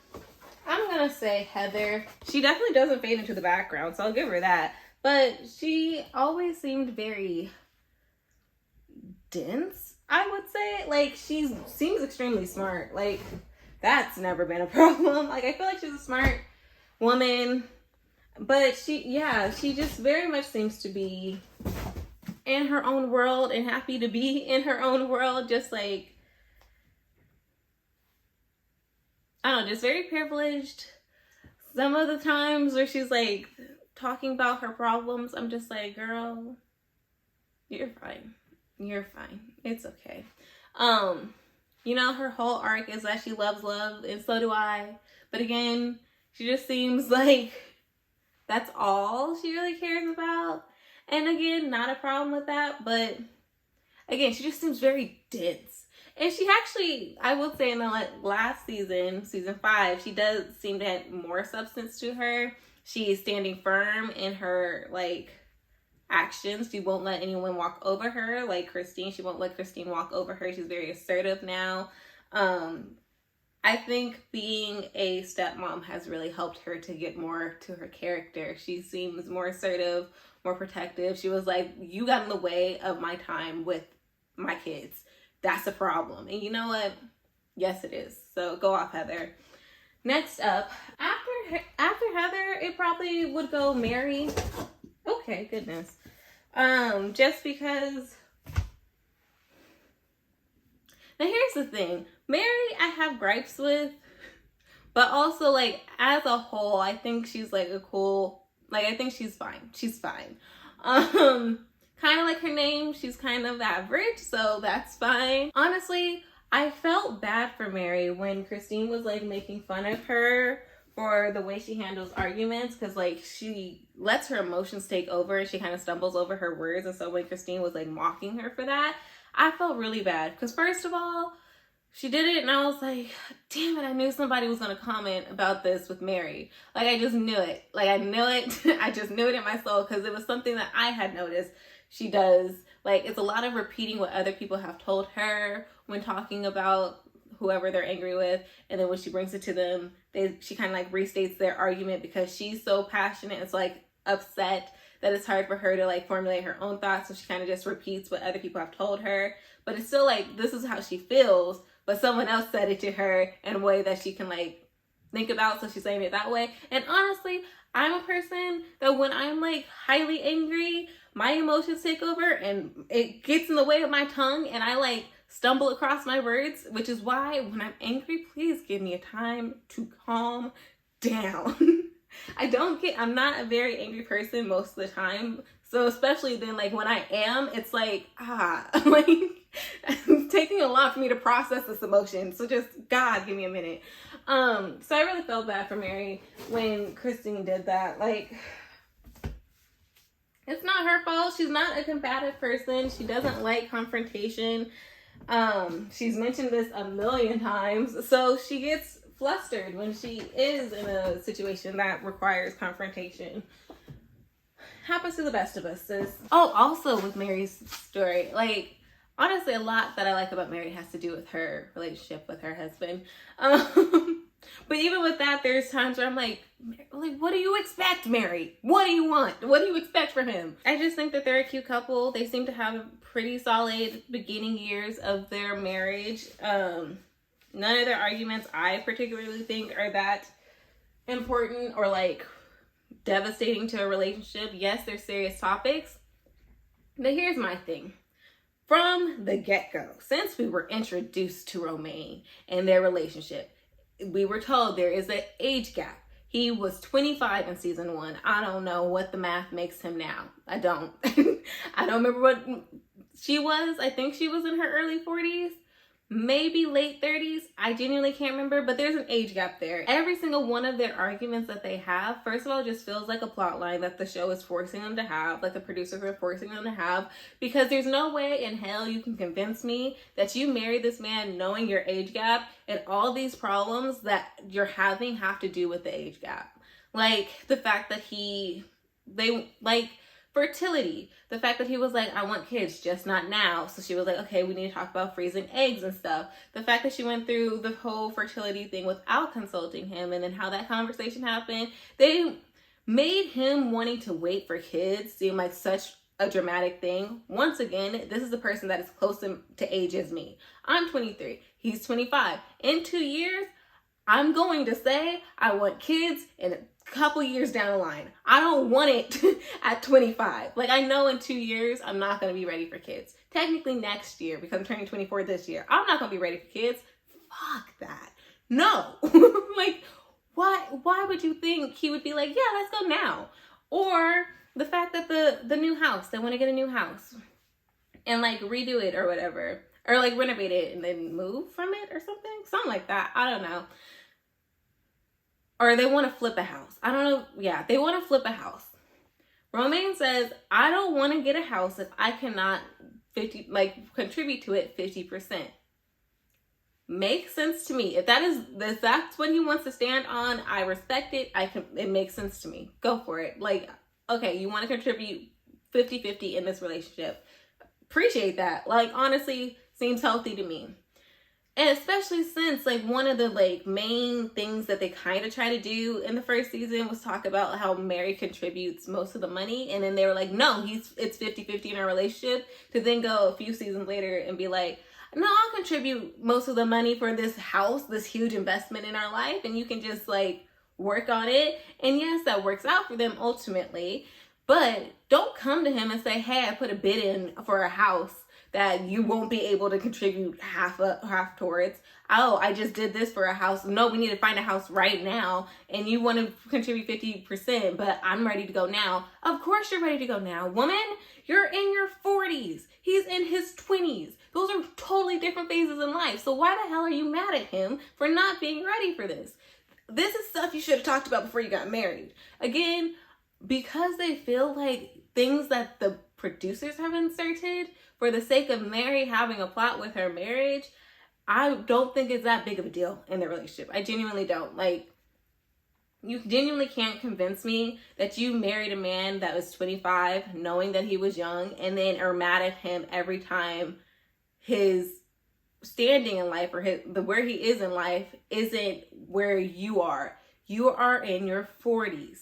I'm gonna say Heather. She definitely doesn't fade into the background, so I'll give her that. But she always seemed very dense, I would say. Like she seems extremely smart. Like that's never been a problem. Like I feel like she's a smart woman. But she just very much seems to be in her own world and happy to be in her own world. Just like, I don't know, just very privileged. Some of the times where she's like talking about her problems, I'm just like, girl, you're fine. You're fine. It's okay. You know, her whole arc is that she loves love, and so do I. But again, she just seems like that's all she really cares about. And again, not a problem with that, but again, she just seems very dense. And she actually, I will say in the last season, season 5, she does seem to have more substance to her. She's standing firm in her, like, actions. She won't let anyone walk over her. Like Christine, she won't let Christine walk over her. She's very assertive now. I think being a stepmom has really helped her to get more to her character. She seems more assertive, more protective. She was like, you got in the way of my time with my kids. That's a problem. And you know what? Yes, it is. So go off, Heather. Next up, after Heather, it probably would go Mary. Okay, goodness. Just because. Now here's the thing. Mary, I have gripes with, but also like as a whole, I think she's like a cool, like I think she's fine. She's fine. Kind of like her name, she's kind of average, so that's fine. Honestly, I felt bad for Mary when Christine was like making fun of her for the way she handles arguments, because like she lets her emotions take over and she kind of stumbles over her words. And so when Christine was like mocking her for that, I felt really bad, because first of all, she did it and I was like, damn it, I knew somebody was going to comment about this with Mary. Like, I just knew it. Like, I knew it. I just knew it in my soul, because it was something that I had noticed she does. Like, it's a lot of repeating what other people have told her when talking about whoever they're angry with. And then when she brings it to them, she kind of like restates their argument, because she's so passionate. It's like upset that it's hard for her to like formulate her own thoughts. So she kind of just repeats what other people have told her. But it's still like, this is how she feels, but someone else said it to her in a way that she can like think about. So she's saying it that way. And honestly, I'm a person that when I'm like highly angry, my emotions take over and it gets in the way of my tongue and I like stumble across my words, which is why when I'm angry, please give me a time to calm down. I'm not a very angry person most of the time. So especially then, like when I am, it's like, like it's taking a lot for me to process this emotion. So just, God, give me a minute. So I really felt bad for Mary when Christine did that. Like, it's not her fault. She's not a combative person. She doesn't like confrontation. She's mentioned this a million times. So she gets flustered when she is in a situation that requires confrontation. Happens to the best of us, sis. Oh, also with Mary's story, like, honestly, a lot that I like about Mary has to do with her relationship with her husband. But even with that, there's times where I'm like, what do you expect, Mary? What do you want? What do you expect from him? I just think that they're a cute couple. They seem to have pretty solid beginning years of their marriage. None of their arguments I particularly think are that important or like devastating to a relationship. Yes, they're serious topics. But here's my thing. From the get-go, since we were introduced to Romaine and their relationship, we were told there is an age gap. He was 25 in season 1. I don't know what the math makes him now. I don't. I don't remember what she was. I think she was in her early 40s. Maybe late 30s. I genuinely can't remember, but there's an age gap there. Every single one of their arguments that they have, first of all, just feels like a plot line that the show is forcing them to have, like the producers are forcing them to have, because there's no way in hell you can convince me that you married this man knowing your age gap and all these problems that you're having have to do with the age gap. Like the fact that fertility, the fact that he was like, I want kids, just not now. So she was like, okay, we need to talk about freezing eggs and stuff. The fact that she went through the whole fertility thing without consulting him, and then how that conversation happened. They made him wanting to wait for kids seem like such a dramatic thing. Once again, this is the person that is close to age as me. I'm 23. He's 25. In 2 years, I'm going to say I want kids in couple years down the line. I don't want it at 25. Like, I know in 2 years I'm not going to be ready for kids. Technically next year, because I'm turning 24 this year, I'm not going to be ready for kids. Fuck that. No. Like, why would you think he would be like, yeah, let's go now? Or the fact that the new house, they want to get a new house and like redo it or whatever, or like renovate it and then move from it or something like that. I don't know. Or they want to flip a house. I don't know. Yeah, they want to flip a house. Romaine says, I don't want to get a house if I cannot contribute to it 50%. Makes sense to me. If that's what he wants to stand on, I respect it. It makes sense to me. Go for it. Like, okay, you want to contribute 50-50 in this relationship. Appreciate that. Like, honestly, seems healthy to me. And especially since like one of the like main things that they kind of try to do in the first season was talk about how Mary contributes most of the money. And then they were like, no, it's 50-50 in our relationship, to then go a few seasons later and be like, no, I'll contribute most of the money for this house, this huge investment in our life. And you can just like work on it. And yes, that works out for them ultimately. But don't come to him and say, hey, I put a bid in for a house that you won't be able to contribute half towards. Oh, I just did this for a house. No, we need to find a house right now. And you want to contribute 50%, but I'm ready to go now. Of course you're ready to go now. Woman, you're in your 40s. He's in his 20s. Those are totally different phases in life. So why the hell are you mad at him for not being ready for this? this is stuff you should have talked about before you got married. Again, because they feel like things that the producers have inserted for the sake of Mary having a plot with her marriage, I don't think it's that big of a deal in their relationship. I genuinely don't. Like, you genuinely can't convince me that you married a man that was 25, knowing that he was young, and then are mad at him every time his standing in life or where he is in life isn't where you are. You are in your 40s.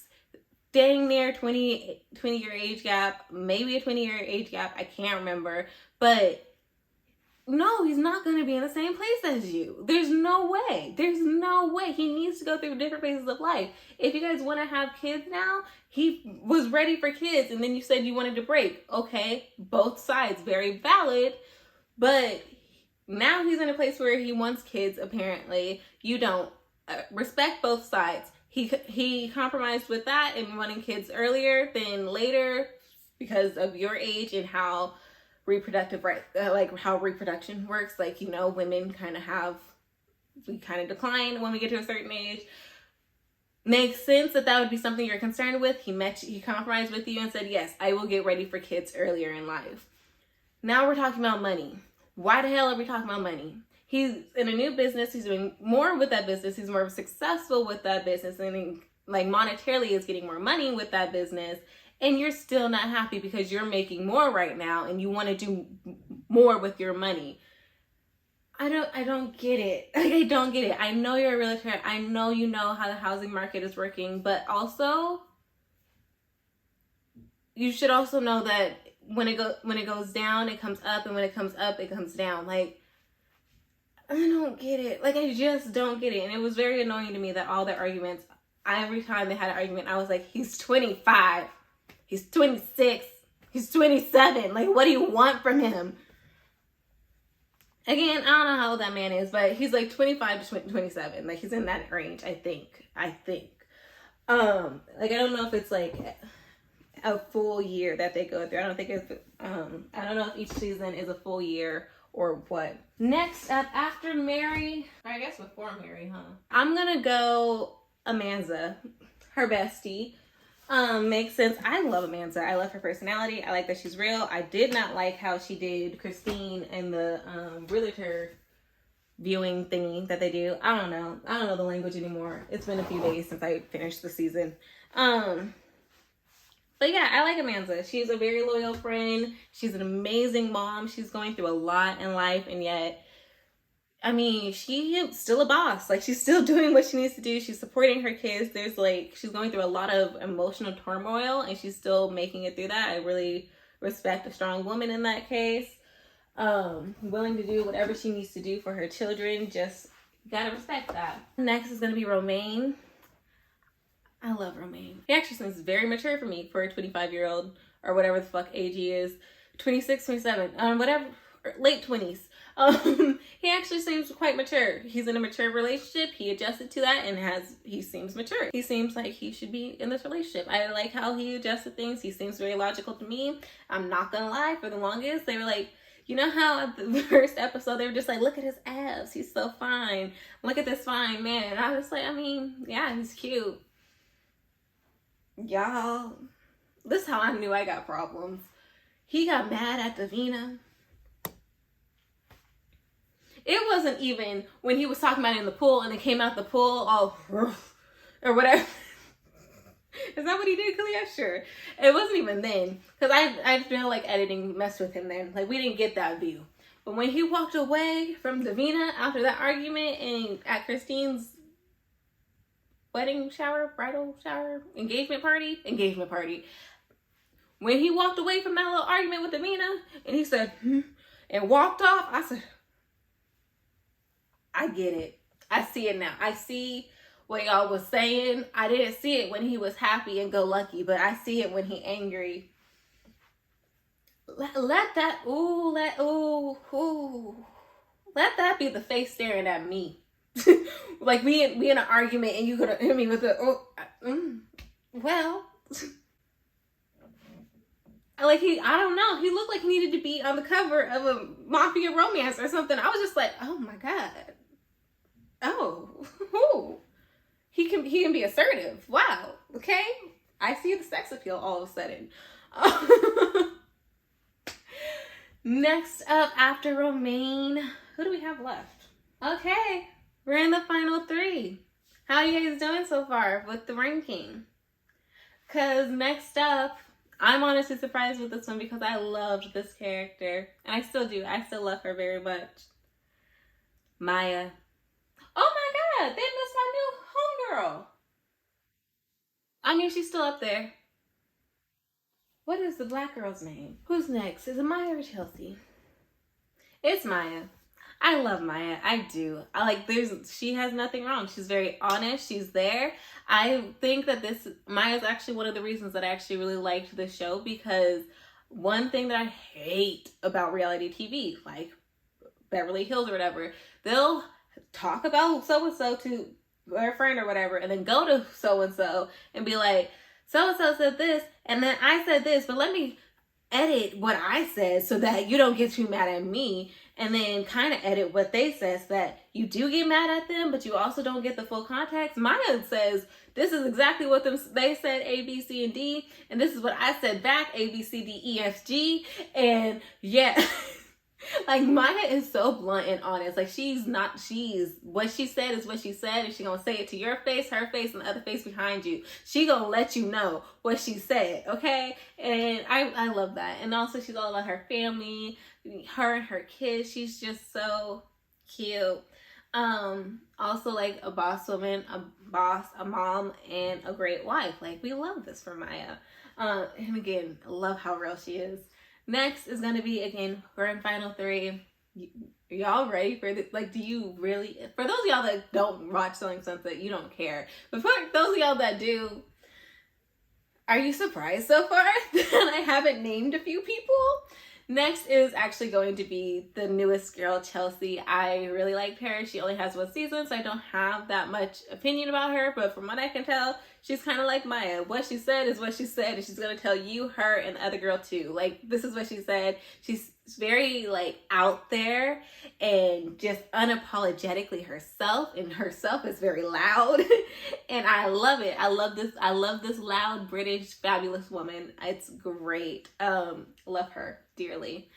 Dang near 20-year age gap, maybe a 20-year age gap, I can't remember. But no, he's not going to be in the same place as you. There's no way. There's no way. He needs to go through different phases of life. If you guys want to have kids now, he was ready for kids, and then you said you wanted to break. Okay, both sides, very valid. But now he's in a place where he wants kids, apparently. You don't. Respect both sides. He compromised with that and wanting kids earlier than later because of your age and how reproductive how reproduction works. Like, you know, women we kind of decline when we get to a certain age. Makes sense that would be something you're concerned with. He compromised with you and said, yes, I will get ready for kids earlier in life. Now we're talking about money. Why the hell are we talking about money? He's in a new business. He's doing more with that business. He's more successful with that business, and like monetarily is getting more money with that business. And you're still not happy because you're making more right now and you want to do more with your money. I don't get it. I don't get it. I know you're a realtor. I know you know how the housing market is working, but also you should also know that when it goes down, it comes up, and when it comes up, it comes down. Like, I don't get it. Like, I just don't get it. And it was very annoying to me that all their arguments, every time they had an argument, I was like, he's 25. He's 26. He's 27. Like, what do you want from him? Again, I don't know how old that man is, but he's like 25 to 27. Like, he's in that range, I think. Like, I don't know if it's like a full year that they go through. I don't think it's, I don't know if each season is a full year or what. Next up, after Mary, I guess before Mary, I'm gonna go Amanda, her bestie. Makes sense. I love Amanda. I love her personality. I like that she's real. I did not like how she did Christine and the realtor viewing thingy that they do. I don't know the language anymore. It's been a few days since I finished the season. But yeah, I like Amanda. She's a very loyal friend. She's an amazing mom. She's going through a lot in life, and yet, I mean, she's still a boss. Like, she's still doing what she needs to do. She's supporting her kids. She's going through a lot of emotional turmoil, and she's still making it through that. I really respect a strong woman in that case. Willing to do whatever she needs to do for her children. Just gotta respect that. Next is gonna be Romaine. I love Romaine. He actually seems very mature for me for a 25-year-old or whatever the fuck age he is. 26, 27, whatever, late 20s. He actually seems quite mature. He's in a mature relationship. He adjusted to that and he seems mature. He seems like he should be in this relationship. I like how he adjusted things. He seems very logical to me. I'm not gonna lie, for the longest, they were like, you know how at the first episode, they were just like, look at his abs. He's so fine. Look at this fine man. And I was like, I mean, yeah, he's cute. Y'all, this is how I knew I got problems. He got mad at Davina. It wasn't even when he was talking about it in the pool and it came out the pool all or whatever. Is that what he did, Kalia? Sure. It wasn't even then. Because I feel like editing messed with him then. Like, we didn't get that view. But when he walked away from Davina after that argument and at Christine's wedding shower, bridal shower, engagement party. When he walked away from that little argument with Davina and he said, and walked off, I said, I get it. I see it now. I see what y'all was saying. I didn't see it when he was happy and go lucky, but I see it when he angry. Let that that be the face staring at me. Like we in an argument and you could hit me with the well. Like I don't know. He looked like he needed to be on the cover of a mafia romance or something. I was just like, oh my God. Oh, he can be assertive. Wow. Okay. I see the sex appeal all of a sudden. Next up after Romaine, who do we have left? Okay, we're in the final 3. How are you guys doing so far with the ranking? Because next up, I'm honestly surprised with this one because I loved this character. And I still do. I still love her very much. Maya. Oh my god, they missed my new homegirl. I mean, she's still up there. What is the black girl's name? Who's next? Is it Maya or Chelsea? It's Maya. I love Maya. I do. She has nothing wrong. She's very honest. She's there. I think that Maya's actually one of the reasons that I actually really liked the show, because one thing that I hate about reality TV, like Beverly Hills or whatever, they'll talk about so-and-so to their friend or whatever, and then go to so-and-so and be like, so-and-so said this, and then I said this, but let me edit what I said so that you don't get too mad at me, and then kind of edit what they said so that you do get mad at them, but you also don't get the full context. Maya says, this is exactly what they said, A, B, C, and D, and this is what I said back, A, B, C, D, E, F, G, and yeah. Like, Maya is so blunt and honest. Like, what she said is what she said, and she gonna say it to your face, her face, and the other face behind you. She gonna let you know what she said, okay? And I love that. And also, she's all about her family, her and her kids. She's just so cute. Also, like, a boss woman, a boss, a mom, and a great wife. Like, we love this for Maya. And again, I love how real she is. Next is going to be, again, we're in final 3. Y'all ready for this? Like, do you really, for those of y'all that don't watch Selling Sunset, you don't care. But for those of y'all that do, are you surprised so far that I haven't named a few people? Next is actually going to be the newest girl, Chelsea. I really liked her. She only has 1 season, so I don't have that much opinion about her. But from what I can tell, she's kind of like Maya. What she said is what she said, and she's going to tell you, her, and the other girl too. Like, this is what she said. She's very, like, out there and just unapologetically herself, and herself is very loud. And I love it. I love this loud, British, fabulous woman. It's great. Love her dearly.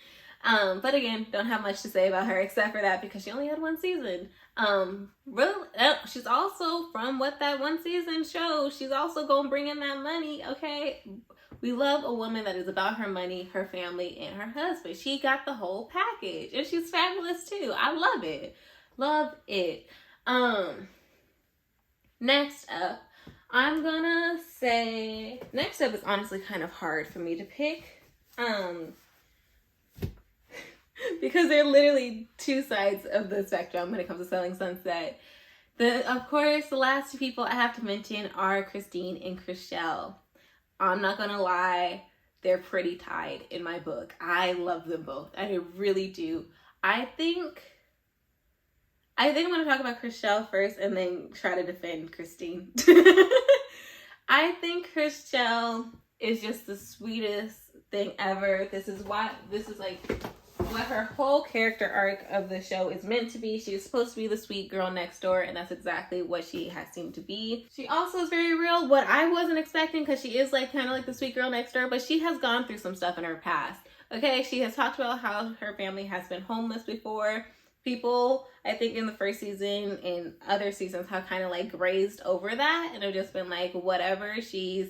But again, don't have much to say about her except for that because she only had 1 season. She's also, from what that 1 season shows, she's also gonna bring in that money, okay? We love a woman that is about her money, her family, and her husband. She got the whole package, and she's fabulous too. I love it. Love it. Next up, I'm gonna say, next up is honestly kind of hard for me to pick. Because they're literally 2 sides of the spectrum when it comes to Selling Sunset. Of course, the last 2 people I have to mention are Christine and Chrishell. I'm not gonna lie, they're pretty tied in my book. I love them both. I really do. I think I'm gonna talk about Chrishell first and then try to defend Christine. I think Chrishell is just the sweetest thing ever. This is like what her whole character arc of the show is meant to be. She's supposed to be the sweet girl next door, and that's exactly what she has seemed to be. She also is very real, what I wasn't expecting, because she is like kind of like the sweet girl next door, but she has gone through some stuff in her past. Okay, she has talked about how her family has been homeless before. People, I think in the first season and other seasons, have kind of like grazed over that and have just been like, whatever, she's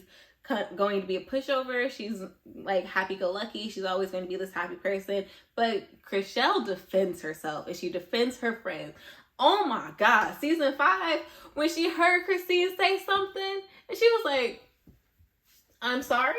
going to be a pushover. She's like happy-go-lucky. She's always going to be this happy person. But Chrishell defends herself and she defends her friends. Oh my God. Season 5, when she heard Christine say something and she was like, I'm sorry?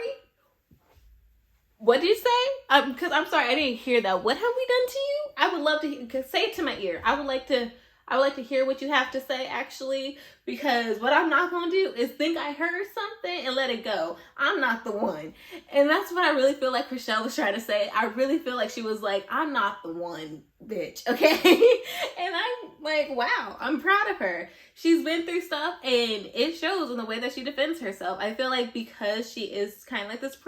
What did you say? Because I'm sorry, I didn't hear that. What have we done to you? I would love to say it to my ear. I would like to hear what you have to say, actually, because what I'm not going to do is think I heard something and let it go. I'm not the one. And that's what I really feel like Chrishell was trying to say. I really feel like she was like, I'm not the one, bitch, okay? And I'm like, wow, I'm proud of her. She's been through stuff and it shows in the way that she defends herself. I feel like because she is kind of like this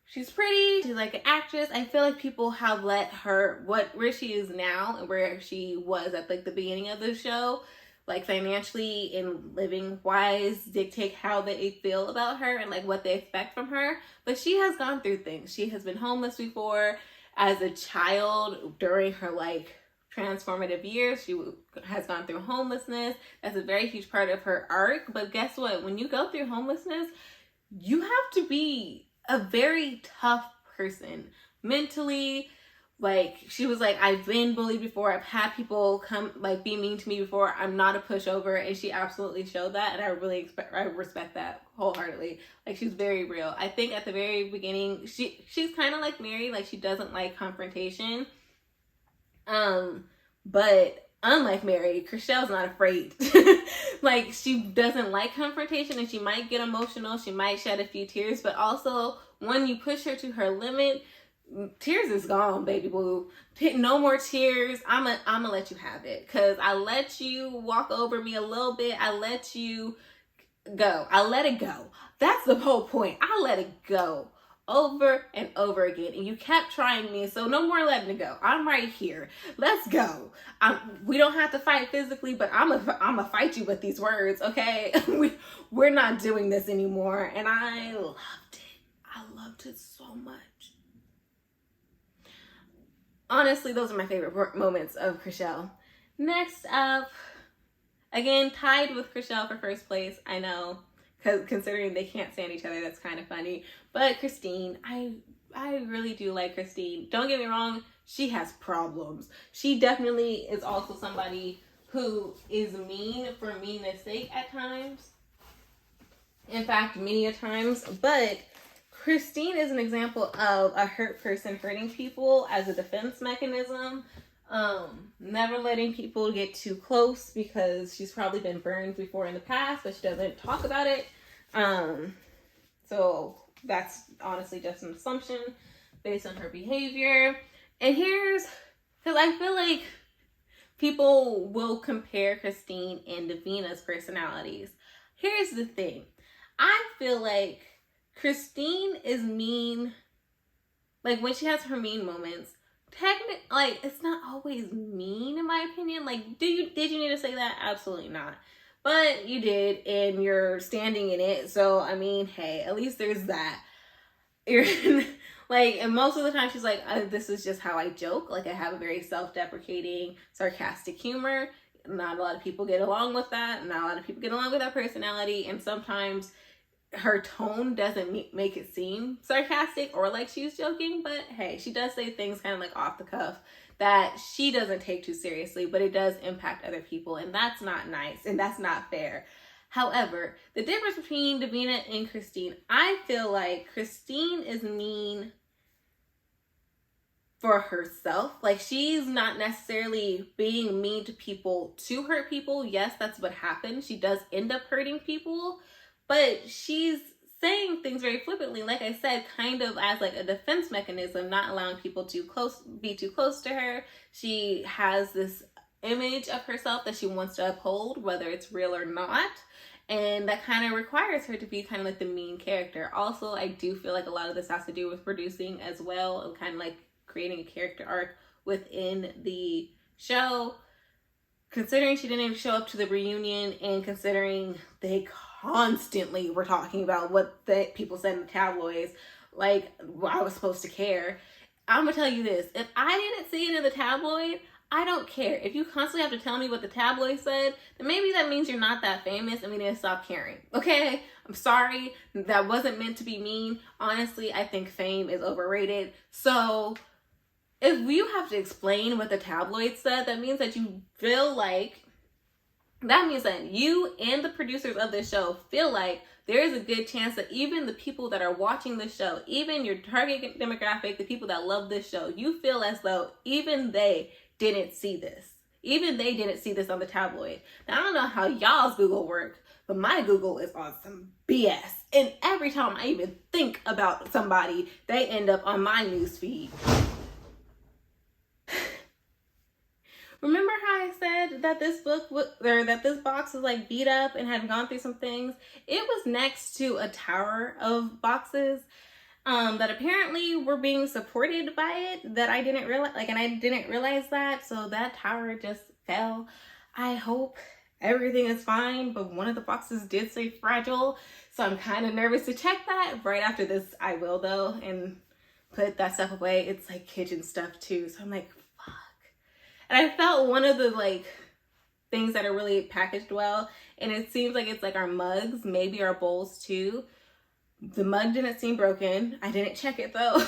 she's pretty, she's like an actress, I feel like people have let her, where she is now and where she was at like the beginning of the show, like financially and living wise dictate how they feel about her and like what they expect from her. But she has gone through things. She has been homeless before as a child during her like transformative years. She has gone through homelessness. That's a very huge part of her arc. But guess what? When you go through homelessness, you have to be a very tough person mentally. Like, she was like, I've been bullied before. I've had people come, like, be mean to me before. I'm not a pushover. And she absolutely showed that. And I respect that wholeheartedly. Like, she's very real. I think at the very beginning, she's kind of like Mary. Like, she doesn't like confrontation. But unlike Mary, Chrishell's not afraid. Like, she doesn't like confrontation, and she might get emotional. She might shed a few tears. But also, when you push her to her limit, tears is gone, baby boo. No more tears. I'm gonna let you have it, because I let you walk over me a little bit. I let you go. I let it go. That's the whole point. I let it go over and over again, and you kept trying me, so no more letting it go. I'm right here. Let's go. We don't have to fight physically, but I'm gonna fight you with these words, okay? We're not doing this anymore. And I loved it. I loved it so much. Honestly, those are my favorite moments of Chrishell. Next up, again, tied with Chrishell for first place. I know, because considering they can't stand each other, that's kind of funny. But Christine, I really do like Christine. Don't get me wrong, she has problems. She definitely is also somebody who is mean for meanness sake at times. In fact, many a times. But Christine is an example of a hurt person hurting people as a defense mechanism. Never letting people get too close, because she's probably been burned before in the past, but she doesn't talk about it. So that's honestly just an assumption based on her behavior. And because I feel like people will compare Christine and Davina's personalities. Here's the thing. I feel like Christine is mean, like when she has her mean moments, technically, like, it's not always mean in my opinion. Like, did you need to say that? Absolutely not. But you did, and you're standing in it. So, I mean, hey, at least there's that. Like, and most of the time she's like, this is just how I joke. Like, I have a very self-deprecating, sarcastic humor. Not a lot of people get along with that. Not a lot of people get along with that personality. And sometimes her tone doesn't make it seem sarcastic or like she's joking, but hey, she does say things kind of like off the cuff that she doesn't take too seriously, but it does impact other people, and that's not nice, and that's not fair. However, the difference between Davina and Christine, I feel like Christine is mean for herself. Like, she's not necessarily being mean to people to hurt people. Yes, that's what happens. She does end up hurting people, but she's saying things very flippantly, like I said, kind of as like a defense mechanism, not allowing people be too close to her. She has this image of herself that she wants to uphold, whether it's real or not. And that kind of requires her to be kind of like the mean character. Also, I do feel like a lot of this has to do with producing as well, and kind of like creating a character arc within the show. Considering she didn't even show up to the reunion, and considering they constantly were talking about what the people said in the tabloids, like, well, I was supposed to care. I'm gonna tell you this: if I didn't see it in the tabloid, I don't care. If you constantly have to tell me what the tabloid said, then maybe that means you're not that famous and we need to stop caring. Okay? I'm sorry. That wasn't meant to be mean. Honestly, I think fame is overrated. So if you have to explain what the tabloid said, that means that you feel like, that means that you and the producers of this show feel like there is a good chance that even the people that are watching the show, even your target demographic, the people that love this show, you feel as though even they didn't see this. Even they didn't see this on the tabloid. Now, I don't know how y'all's Google work, but my Google is on some BS. And every time I even think about somebody, they end up on my news feed. Remember how I said that this box was like beat up and had gone through some things? It was next to a tower of boxes that apparently were being supported by it, that I didn't realize, and I didn't realize that, so that tower just fell. I hope everything is fine, but one of the boxes did say fragile. So I'm kind of nervous to check that. Right after this, I will though, and put that stuff away. It's like kitchen stuff too. So I'm like, fuck. And I felt one of the like things that are really packaged well, and it seems like it's like our mugs, maybe our bowls too. The mug didn't seem broken. I didn't check it though.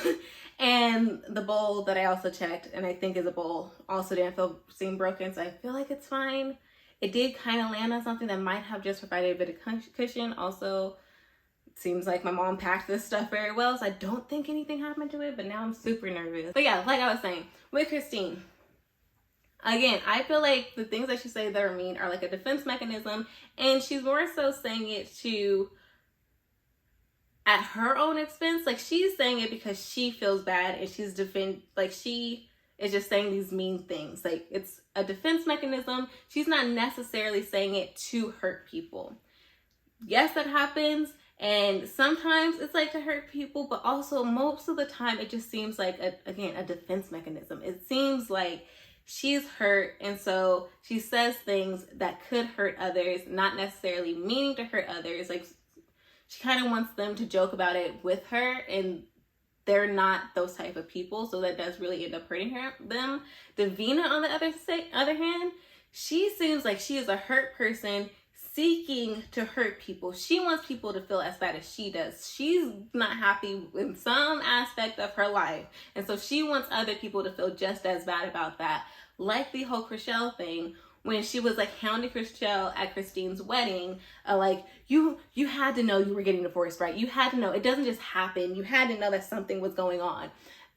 And the bowl that I also checked, and I think is a bowl, also didn't seem broken. So I feel like it's fine. It did kind of land on something that might have just provided a bit of cushion. Also, it seems like my mom packed this stuff very well, so I don't think anything happened to it, but now I'm super nervous. But yeah, like I was saying, with Christine, again, I feel like the things that she said that are mean are like a defense mechanism, and she's more so saying it to at her own expense. Like, she's saying it because she feels bad, and she's she is just saying these mean things. Like, it's a defense mechanism. She's not necessarily saying it to hurt people. Yes, that happens, and sometimes it's like to hurt people, but also most of the time it just seems like a defense mechanism. It seems like she's hurt, and so she says things that could hurt others, not necessarily meaning to hurt others. Like, she kind of wants them to joke about it with her, and they're not those type of people, so that does really end up hurting them. Davina, on the other hand, she seems like she is a hurt person seeking to hurt people. She wants people to feel as bad as she does. She's not happy in some aspect of her life, and so she wants other people to feel just as bad about that. Like the whole Chriselle thing, when she was like hounding Chriselle at Christine's wedding, like, you had to know you were getting divorced, right? You had to know. It doesn't just happen. You had to know that something was going on.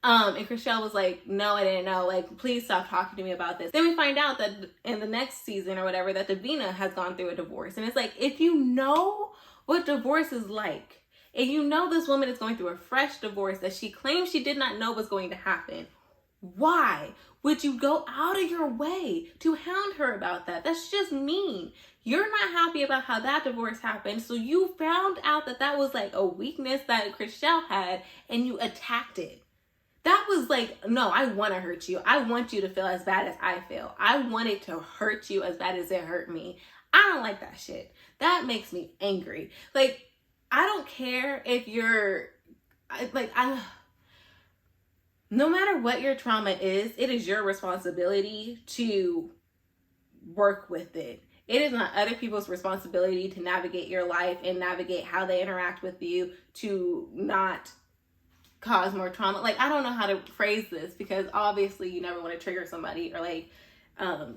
And Chriselle was like, no, I didn't know. Like, please stop talking to me about this. Then we find out that in the next season or whatever, that Davina has gone through a divorce. And it's like, if you know what divorce is like, and you know this woman is going through a fresh divorce that she claims she did not know was going to happen, why would you go out of your way to hound her about that? That's just mean. You're not happy about how that divorce happened, so you found out that that was like a weakness that Chriselle had, and you attacked it. That was like, no, I want to hurt you. I want you to feel as bad as I feel. I want it to hurt you as bad as it hurt me. I don't like that shit. That makes me angry. Like, I don't care if you're, no matter what your trauma is, it is your responsibility to work with it. It is not other people's responsibility to navigate your life and navigate how they interact with you to not cause more trauma. Like, I don't know how to phrase this, because obviously you never want to trigger somebody or like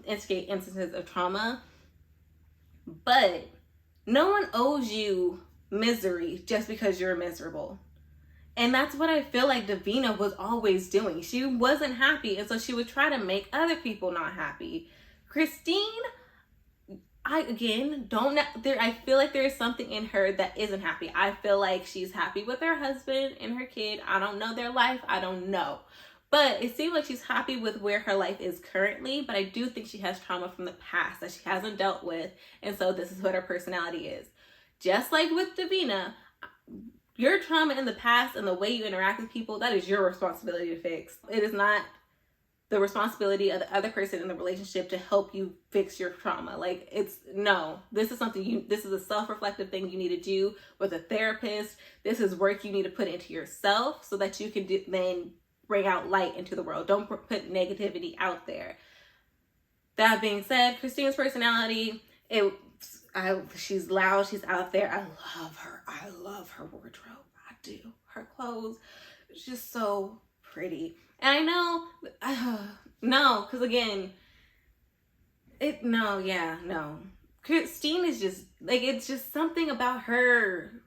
instigate instances of trauma. But no one owes you misery just because you're miserable. And that's what I feel like Davina was always doing. She wasn't happy, and so she would try to make other people not happy. Christine, I feel like there is something in her that isn't happy. I feel like she's happy with her husband and her kid. I don't know their life. I don't know. But it seems like she's happy with where her life is currently. But I do think she has trauma from the past that she hasn't dealt with. And so this is what her personality is. Just like with Davina, your trauma in the past and the way you interact with people, that is your responsibility to fix. It is not the responsibility of the other person in the relationship to help you fix your trauma. Like, this is something this is a self-reflective thing you need to do with a therapist. This is work you need to put into yourself so that you can then bring out light into the world. Don't put negativity out there. That being said, Christine's personality, she's loud, she's out there. I love her wardrobe. I do. Her clothes, it's just so pretty. And I know, because again, Christine is just, like, it's just something about her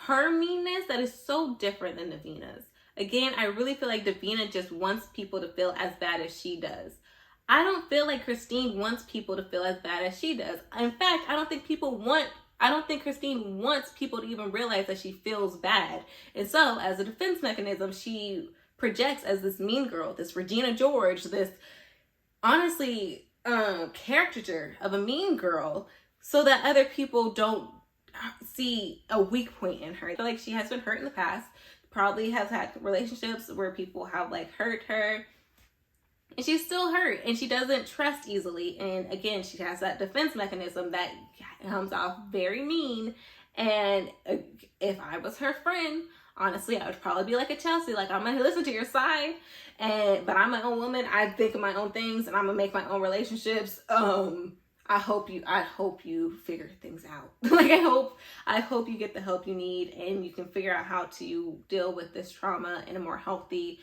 meanness that is so different than Davina's. Again, I really feel like Davina just wants people to feel as bad as she does. I don't feel like Christine wants people to feel as bad as she does. In fact, I don't think Christine wants people to even realize that she feels bad. And so, as a defense mechanism, she projects as this mean girl, this Regina George, this honestly caricature of a mean girl, so that other people don't see a weak point in her. I feel like she has been hurt in the past, probably has had relationships where people have like hurt her, and she's still hurt, and she doesn't trust easily. And again, she has that defense mechanism that comes off very mean. And if I was her friend, honestly, I would probably be like a Chelsea, like, I'm gonna listen to your side, but I'm my own woman. I think of my own things, and I'm gonna make my own relationships. I hope you figure things out. Like, I hope you get the help you need, and you can figure out how to deal with this trauma in a more healthy,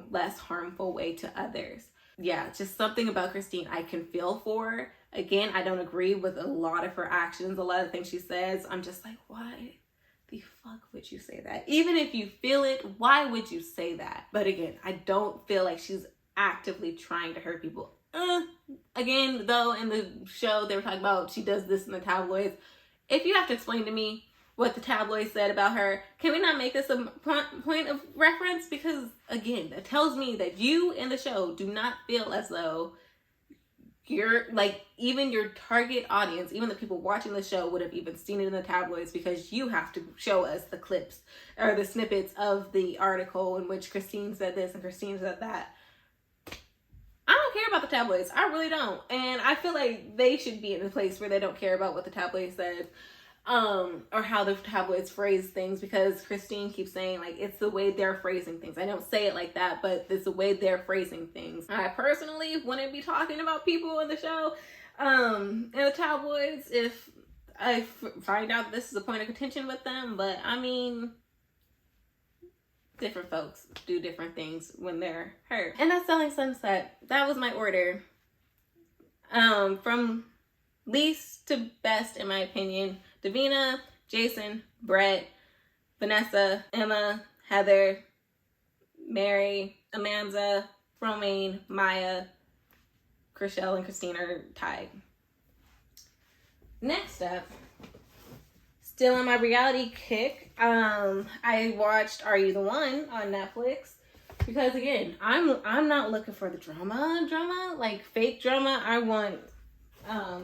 less harmful way to others. Yeah, just something about Christine I can feel for. Again, I don't agree with a lot of her actions, a lot of things she says. I'm just like, why the fuck would you say that? Even if you feel it, why would you say that? But again, I don't feel like she's actively trying to hurt people. Again, though, in the show, they were talking about she does this in the tabloids. If you have to explain to me what the tabloids said about her, can we not make this a point of reference? Because, again, that tells me that you in the show do not feel as though you're, like, even your target audience, even the people watching the show would have even seen it in the tabloids, because you have to show us the clips or the snippets of the article in which Christine said this and Christine said that. I don't care about the tabloids. I really don't. And I feel like they should be in a place where they don't care about what the tabloids said, or how the tabloids phrase things, because Christine keeps saying, like, it's the way they're phrasing things. I don't say it like that, but it's the way they're phrasing things. I personally wouldn't be talking about people in the show, in the tabloids, if I find out this is a point of contention with them. But I mean, different folks do different things when they're hurt. And that's Selling Sunset. That was my order. From least to best, in my opinion: Davina, Jason, Brett, Vanessa, Emma, Heather, Mary, Amanda, Romaine, Maya, Chriselle, and Christine are tied. Next up, still on my reality kick, I watched Are You the One on Netflix, because again, I'm not looking for the drama, like fake drama. I want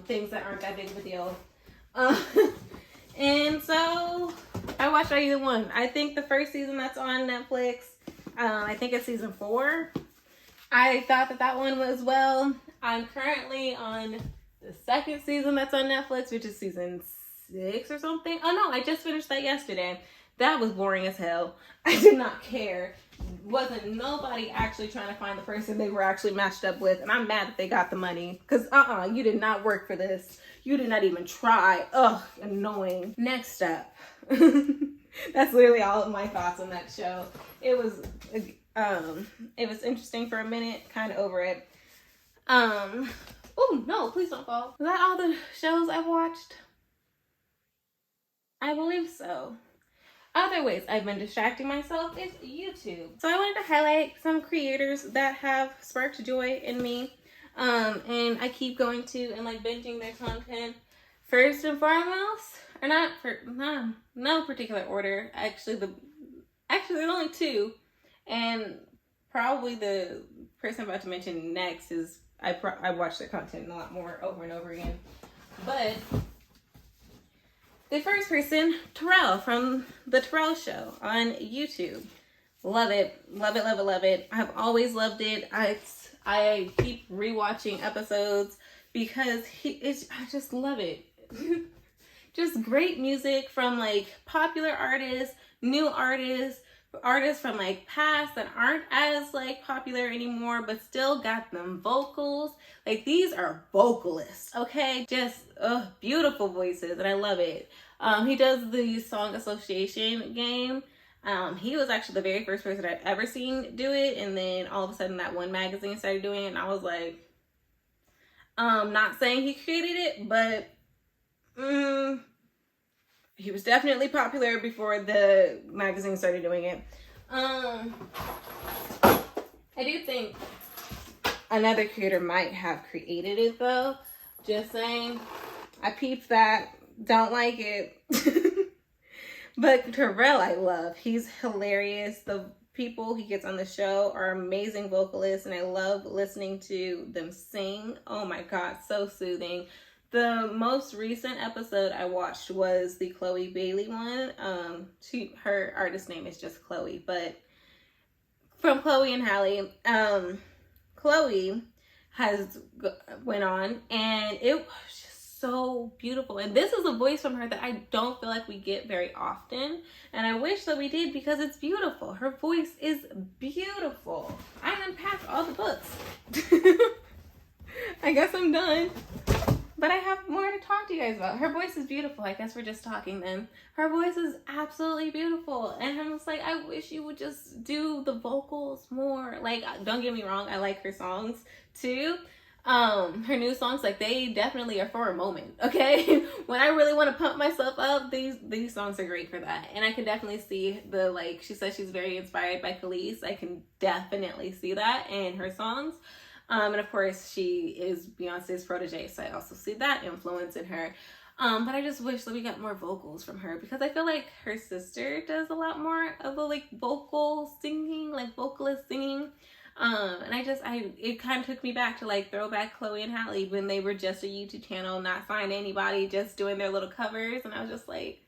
things that aren't that big of a deal. And so I watched Are You the One. I think the first season that's on Netflix, I think it's season 4. I thought that one was well. I'm currently on the second season that's on Netflix, which is season 6 or something. Oh no, I just finished that yesterday. That was boring as hell. I did not care. Wasn't nobody actually trying to find the person they were actually matched up with, and I'm mad that they got the money, because you did not work for this. You did not even try. Ugh, annoying. Next up. That's literally all of my thoughts on that show. It was interesting for a minute, kind of over it. Oh no, please don't fall. Was that all the shows I watched? I believe so. Other ways I've been distracting myself is YouTube. So I wanted to highlight some creators that have sparked joy in me. And I keep going to and like binging their content. First and foremost, or not for no particular order. Actually there's only 2, and probably the person I'm about to mention next is I watch their content a lot more over and over again. But the first person, Terrell from the Terrell Show on YouTube. Love it, love it, love it, love it. I've always loved it. I keep rewatching episodes because I just love it. Just great music from like popular artists, new artists from like past that aren't as like popular anymore, but still got them vocals. Like, these are vocalists, okay? Just beautiful voices, and I love it. He does the song association game. He was actually the very first person I've ever seen do it, and then all of a sudden that one magazine started doing it, and I was like, not saying he created it, but he was definitely popular before the magazine started doing it. I do think another creator might have created it though. Just saying. I peeped that. Don't like it. But Terrell I love. He's hilarious. The people he gets on the show are amazing vocalists, and I love listening to them sing. Oh my god, so soothing. The most recent episode I watched was the Chloe Bailey one. Her artist name is just Chloe, but from Chloe and Halle. Chloe went on, and it was just so beautiful. And this is a voice from her that I don't feel like we get very often, and I wish that we did, because it's beautiful. Her voice is beautiful. I unpacked all the books. I guess I'm done. But I have more to talk to you guys about. Her voice is beautiful. I guess we're just talking then. Her voice is absolutely beautiful. And I'm just like, I wish you would just do the vocals more. Like, don't get me wrong, I like her songs too. Her new songs, like, they definitely are for a moment, okay? When I really want to pump myself up, these songs are great for that. And I can definitely see the, like, she says she's very inspired by Khalees. I can definitely see that in her songs. And of course, she is Beyonce's protege, so I also see that influence in her. But I just wish that we got more vocals from her, because I feel like her sister does a lot more of a, like, vocal singing, like vocalist singing. And it kind of took me back to, like, throwback Chloe and Halle when they were just a YouTube channel, not signed to anybody, just doing their little covers. And I was just like,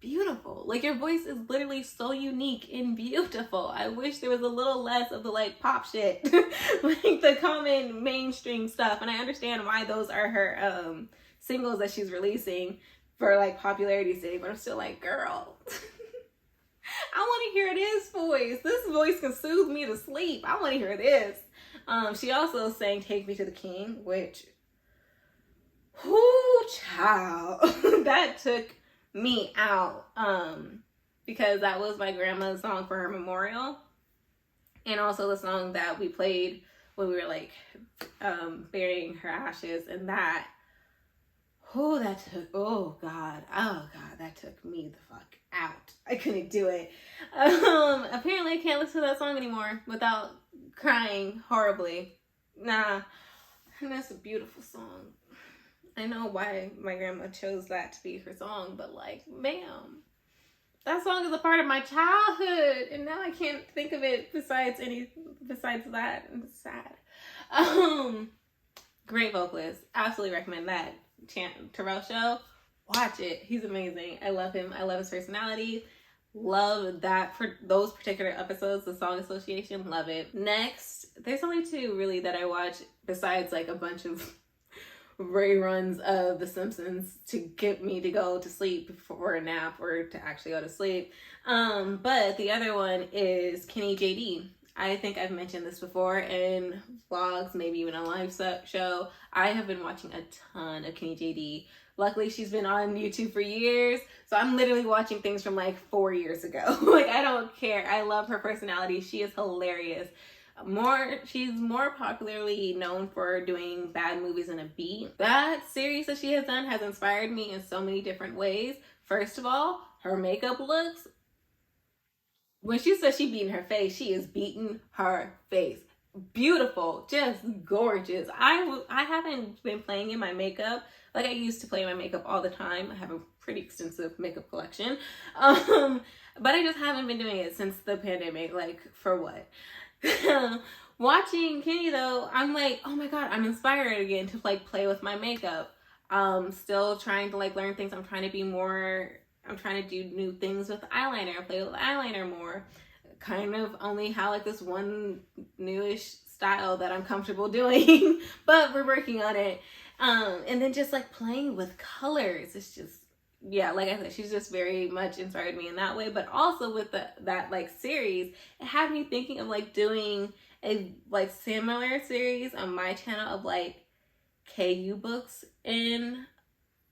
beautiful. Like, your voice is literally so unique and beautiful. I wish there was a little less of the, like, pop shit, like the common mainstream stuff. And I understand why those are her singles that she's releasing for, like, popularity's sake, but I'm still like, girl, I want to hear this voice. This voice can soothe me to sleep. I want to hear this. She also sang Take Me to the King, which, whoo, child, that took me out, because that was my grandma's song for her memorial, and also the song that we played when we were, like, burying her ashes. And that, oh god, that took me the fuck out. I couldn't do it. Apparently I can't listen to that song anymore without crying horribly. Nah, and that's a beautiful song. I know why my grandma chose that to be her song, but, like, ma'am, that song is a part of my childhood, and now I can't think of it besides that, and it's sad. Great vocalist. Absolutely recommend that. Terrell Show. Watch it. He's amazing. I love him. I love his personality. Love that for those particular episodes, the song association. Love it. Next, there's only two really that I watch besides, like, a bunch of reruns of The Simpsons to get me to go to sleep before a nap or to actually go to sleep. But the other one is Kenny JD. I think I've mentioned this before in vlogs, maybe even a live show. I have been watching a ton of Kenny JD. Luckily, she's been on YouTube for years, so I'm literally watching things from, like, 4 years ago. Like, I don't care. I love her personality. She is hilarious. She's more popularly known for doing Bad Movies in a Beat. That series that she has done has inspired me in so many different ways. First of all, her makeup looks. When she says she beating her face, she is beating her face. Beautiful, just gorgeous. I haven't been playing in my makeup like I used to play in my makeup all the time. I have a pretty extensive makeup collection. But I just haven't been doing it since the pandemic. Like, for what? Watching Kenny though, I'm like, oh my god, I'm inspired again to, like, play with my makeup. Still trying to, like, learn things. I'm trying to do new things with eyeliner, play with eyeliner more. Kind of only have, like, this one newish style that I'm comfortable doing, but we're working on it. And then just, like, playing with colors. It's just, yeah, like I said, she's just very much inspired me in that way. But also with that like series, it had me thinking of, like, doing a, like, similar series on my channel of, like, KU books in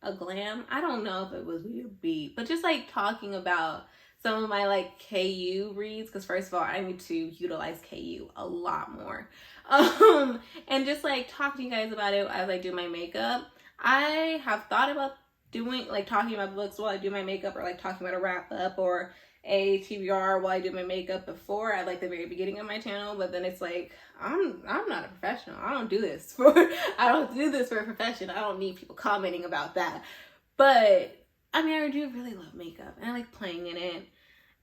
a glam. I don't know if it was be, but just, like, talking about some of my, like, KU reads, because first of all, I need to utilize KU a lot more. And just, like, talk to you guys about it as I do my makeup. I have thought about doing, like, talking about books while I do my makeup, or, like, talking about a wrap up or a TBR while I do my makeup before at, like, the very beginning of my channel. But then it's like, I'm not a professional. I don't do this for a profession. I don't need people commenting about that. But I mean, I do really love makeup, and I like playing in it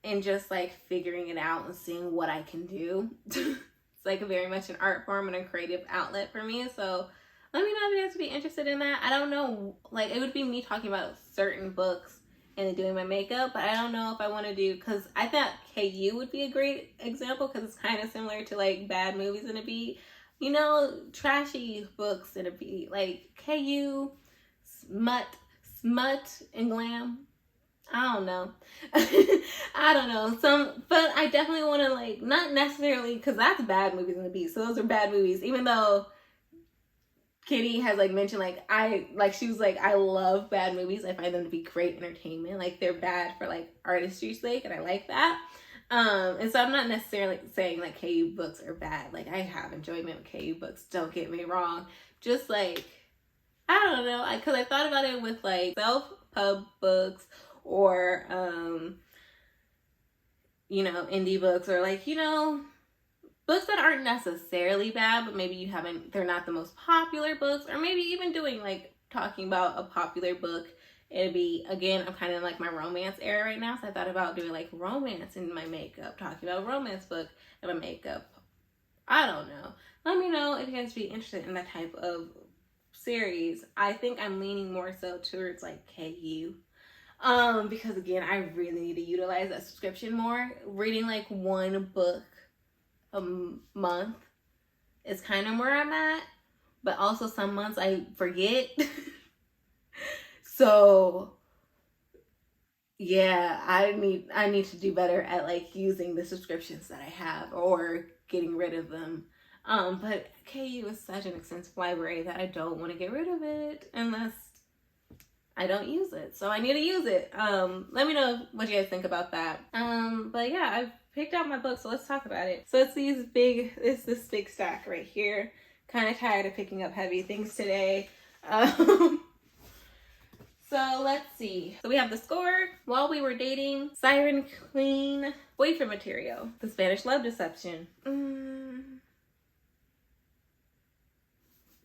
and just, like, figuring it out and seeing what I can do. It's, like, very much an art form and a creative outlet for me. So let me know if you guys would be interested in that. I don't know, like, it would be me talking about certain books and then doing my makeup, but I don't know if I want to do, because I thought KU would be a great example, because it's kind of similar to, like, Bad Movies in a Beat. you know, trashy books in a beat, like KU, smut and glam. I don't know. I don't know. But I definitely want to, like, not necessarily, because that's bad movies in the beat. So those are bad movies. Even though Kitty has, like, mentioned, she was like, I love bad movies. I find them to be great entertainment. Like, they're bad for, like, artistry's sake, and I like that. And so I'm not necessarily saying, like, KU books are bad. Like, I have enjoyment with KU books. Don't get me wrong. Just, like, I don't know. Because I thought about it with, like, self-pub books, or you know, indie books, or, like, you know, books that aren't necessarily bad, but maybe they're not the most popular books, or maybe even doing, like, talking about a popular book. It'd be, again, I'm kind of like my romance era right now, so I thought about doing, like, romance in my makeup, talking about a romance book in my makeup. I don't know. Let me know if you guys be interested in that type of series. I think I'm leaning more so towards, like, KU. Because, again, I really need to utilize that subscription more. Reading, like, one book a month is kind of where I'm at, but also some months I forget. So yeah, I need to do better at, like, using the subscriptions that I have, or getting rid of them. But KU is such an extensive library that I don't want to get rid of it unless I don't use it. So I need to use it. Let me know what you guys think about that. But yeah, I've picked out my book, so let's talk about it. So it's this big stack right here. Kind of tired of picking up heavy things today. So let's see. So we have The Score, While We Were Dating, Siren Queen, Boyfriend Material, The Spanish Love Deception,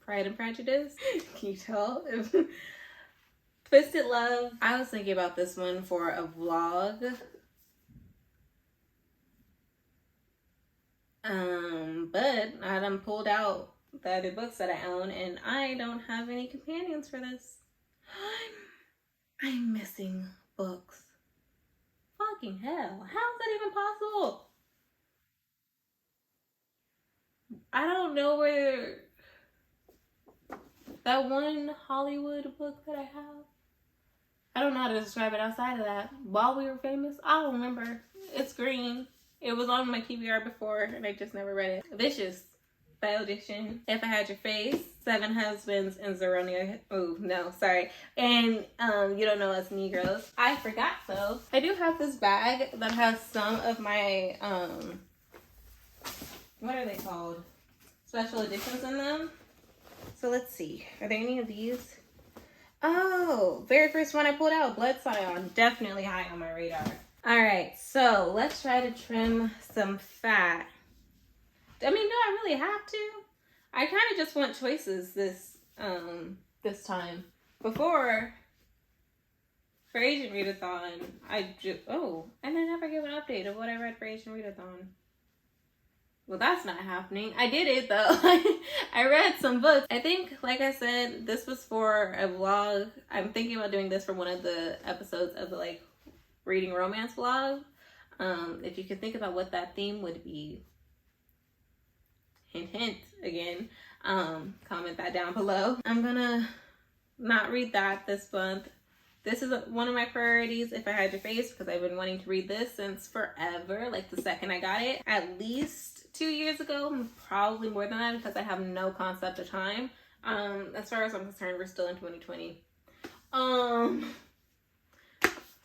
Pride and Prejudice. Can you tell? Twisted Love. I was thinking about this one for a vlog. But I done pulled out the other books that I own, and I don't have any companions for this. I'm missing books. Fucking hell. How is that even possible? I don't know where that one Hollywood book that I have. I don't know how to describe it outside of that. While We Were Famous, I don't remember. It's green. It was on my TBR before, and I just never read it. Vicious by Audition, If I Had Your Face, Seven Husbands, and Zeronia. Oh, no, sorry. And You Don't Know Us Negroes. I forgot though. I do have this bag that has some of my, what are they called? Special editions in them. So let's see. Are there any of these? Oh, very first one I pulled out, Blood Scion. Definitely high on my radar. All right, so let's try to trim some fat. I mean, do I really have to? I kind of just want choices this time. Before, for Asian Readathon, and I never gave an update of what I read for Asian Readathon. Well, that's not happening. I did it though. I read some books. I think, like I said, this was for a vlog. I'm thinking about doing this for one of the episodes of the, like, reading romance vlog. If you could think about what that theme would be, hint, hint, again, comment that down below. I'm gonna not read that this month. This is one of my priorities, If I Had Your Face, because I've been wanting to read this since forever, like the second I got it. At least 2 years ago, probably more than that, because I have no concept of time. As far as I'm concerned, we're still in 2020.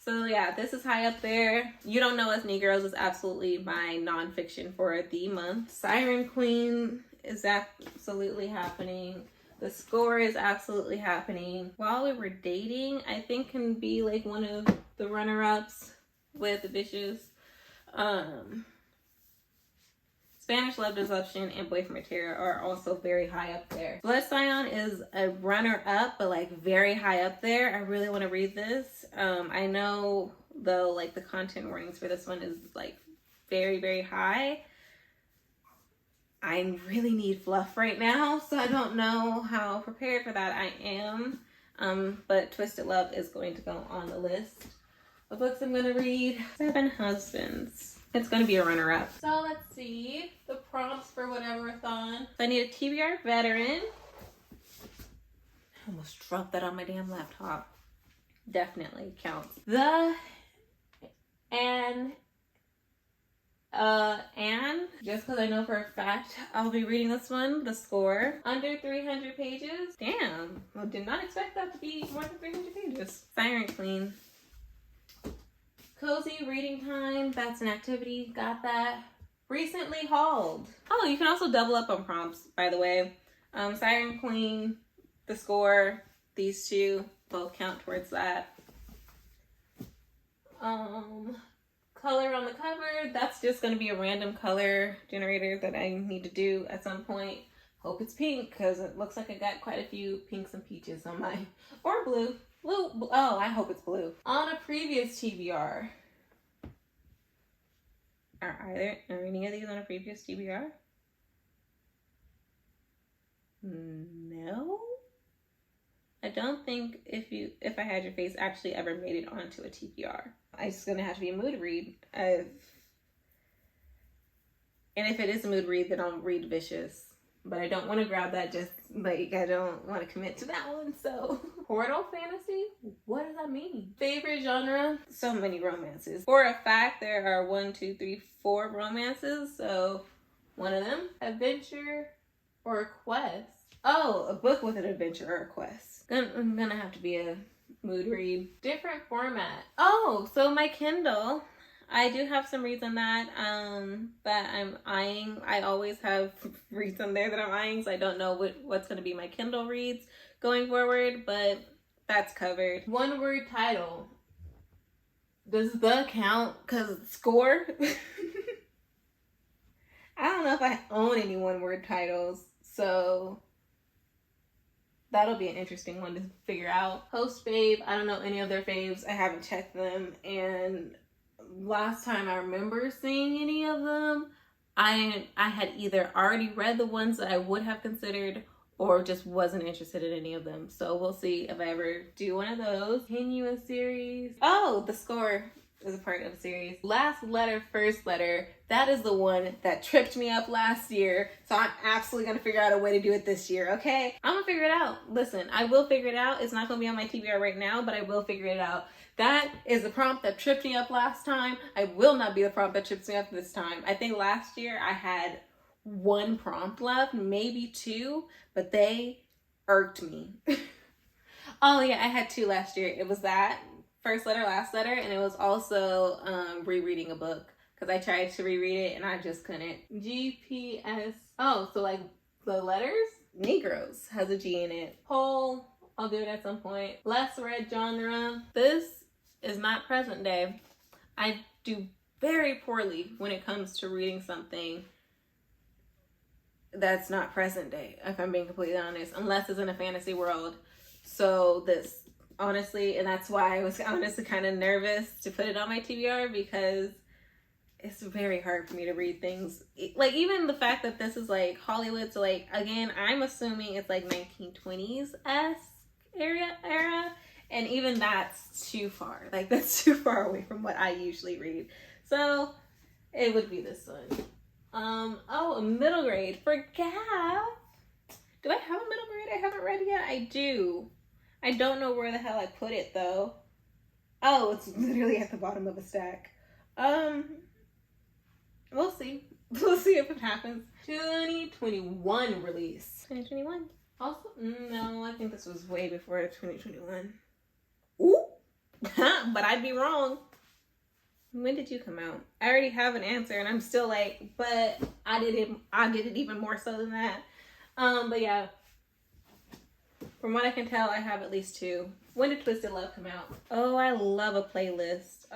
So yeah, this is high up there. You Don't Know Us Negroes is absolutely my nonfiction for the month. Siren Queen is absolutely happening. The Score is absolutely happening. While We Were Dating, I think, can be, like, one of the runner-ups with Vicious. Spanish Love Deception and Boyfriend Material are also very high up there. Blood Scion is a runner-up, but, like, very high up there. I really want to read this. I know, though, like, the content warnings for this one is, like, very, very high. I really need fluff right now, so I don't know how prepared for that I am. But Twisted Love is going to go on the list of books I'm going to read. Seven Husbands. It's gonna be a runner-up. So let's see the prompts for Whateverathon. So I need a TBR veteran. I almost dropped that on my damn laptop. Definitely counts. And just because I know for a fact I'll be reading this one, the score, under 300 pages. Damn, I did not expect that to be more than 300 pages. Siren Queen. Cozy reading time, that's an activity, got that. Recently hauled. Oh, you can also double up on prompts, by the way. Siren Queen, the score, these two both count towards that. Color on the cover, that's just going to be a random color generator that I need to do at some point. Hope it's pink, because it looks like I got quite a few pinks and peaches on mine. Or blue. Blue. Oh, I hope it's blue. On a previous TBR. Are any of these on a previous TBR? No. I don't think if I Had Your Face actually ever made it onto a TBR. It's gonna have to be a mood read. And if it is a mood read, then I'll read Vicious. But I don't want to grab that, just like I don't want to commit to that one. So portal fantasy? What does that mean? Favorite genre? So many romances. For a fact, there are 1, 2, 3, 4 romances. So one of them, adventure or a quest. Oh, a book with an adventure or a quest. I'm gonna have to be a mood read. Different format. Oh, so my Kindle. I do have some reads on that I'm eyeing. I always have reads on there that I'm eyeing, so I don't know what's going to be my Kindle reads going forward, but that's covered. One word title. Does the count? Because score? I don't know if I own any one word titles, so that'll be an interesting one to figure out. Host fave. I don't know any of their faves. I haven't checked them, and last time I remember seeing any of them, I had either already read the ones that I would have considered or just wasn't interested in any of them. So we'll see if I ever do one of those. Continue a series. Oh, the score is a part of a series. Last letter, first letter. That is the one that tripped me up last year. So I'm absolutely going to figure out a way to do it this year, okay? I'm going to figure it out. Listen, I will figure it out. It's not going to be on my TBR right now, but I will figure it out. That is the prompt that tripped me up last time. I will not be the prompt that trips me up this time. I think last year I had 1 prompt left, maybe 2, but they irked me. Oh yeah, I had 2 last year. It was that first letter, last letter, and it was also rereading a book, because I tried to reread it and I just couldn't. GPS. Oh, so like the letters? Negroes has a G in it. Poll. I'll do it at some point. Less read genre. This is not present day. I do very poorly when it comes to reading something that's not present day, if I'm being completely honest, unless it's in a fantasy world. So this, honestly, and that's why I was honestly kind of nervous to put it on my TBR, because it's very hard for me to read things. Like, even the fact that this is like Hollywood, so like, again, I'm assuming it's like 1920s-esque era, and even that's too far. Like, that's too far away from what I usually read. So it would be this one. Oh, a middle grade for Gap. Do I have a middle grade I haven't read yet? I do. I don't know where the hell I put it though. Oh, it's literally at the bottom of a stack. We'll see. We'll see if it happens. 2021 release. 2021. Also, no, I think this was way before 2021. Ooh, but I'd be wrong. When did you come out? I already have an answer, and I'm still like, but I did it even more so than that. But yeah, from what I can tell, I have at least 2. When did Twisted Love come out? Oh, I love a playlist.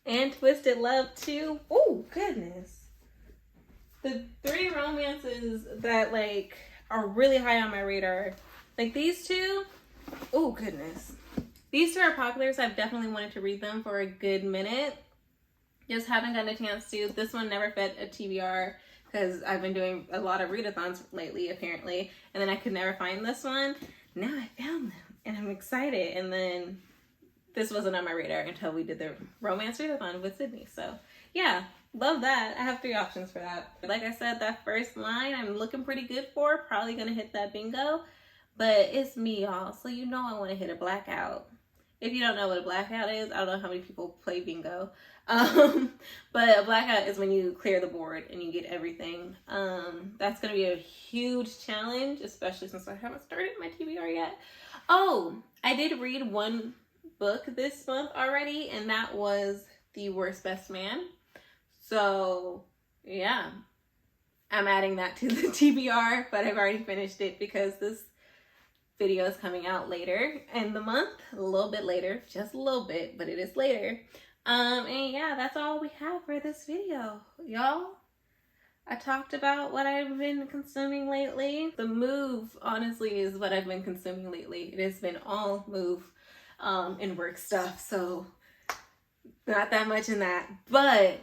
And Twisted Love too. Oh goodness, the 3 romances that like are really high on my radar, like these 2. Oh goodness, these 2 are popular, so I've definitely wanted to read them for a good minute. Just haven't gotten a chance to. This one never fit a TBR because I've been doing a lot of readathons lately, apparently, and then I could never find this one. Now I found them, and I'm excited. And then this wasn't on my radar until we did the romance readathon with Sydney. So yeah, love that. I have 3 options for that. Like I said, that first line I'm looking pretty good for. Probably gonna hit that bingo. But it's me, y'all. So you know I want to hit a blackout. If you don't know what a blackout is, I don't know how many people play bingo. But a blackout is when you clear the board and you get everything. That's going to be a huge challenge, especially since I haven't started my TBR yet. Oh, I did read one book this month already, and that was The Worst Best Man. So, yeah, I'm adding that to the TBR, but I've already finished it because this video is coming out later in the month, a little bit later, just a little bit, but it is later. And yeah, that's all we have for this video, y'all. I talked about what I've been consuming lately. The move, honestly, is what I've been consuming lately. It has been all move and work stuff, so not that much in that. But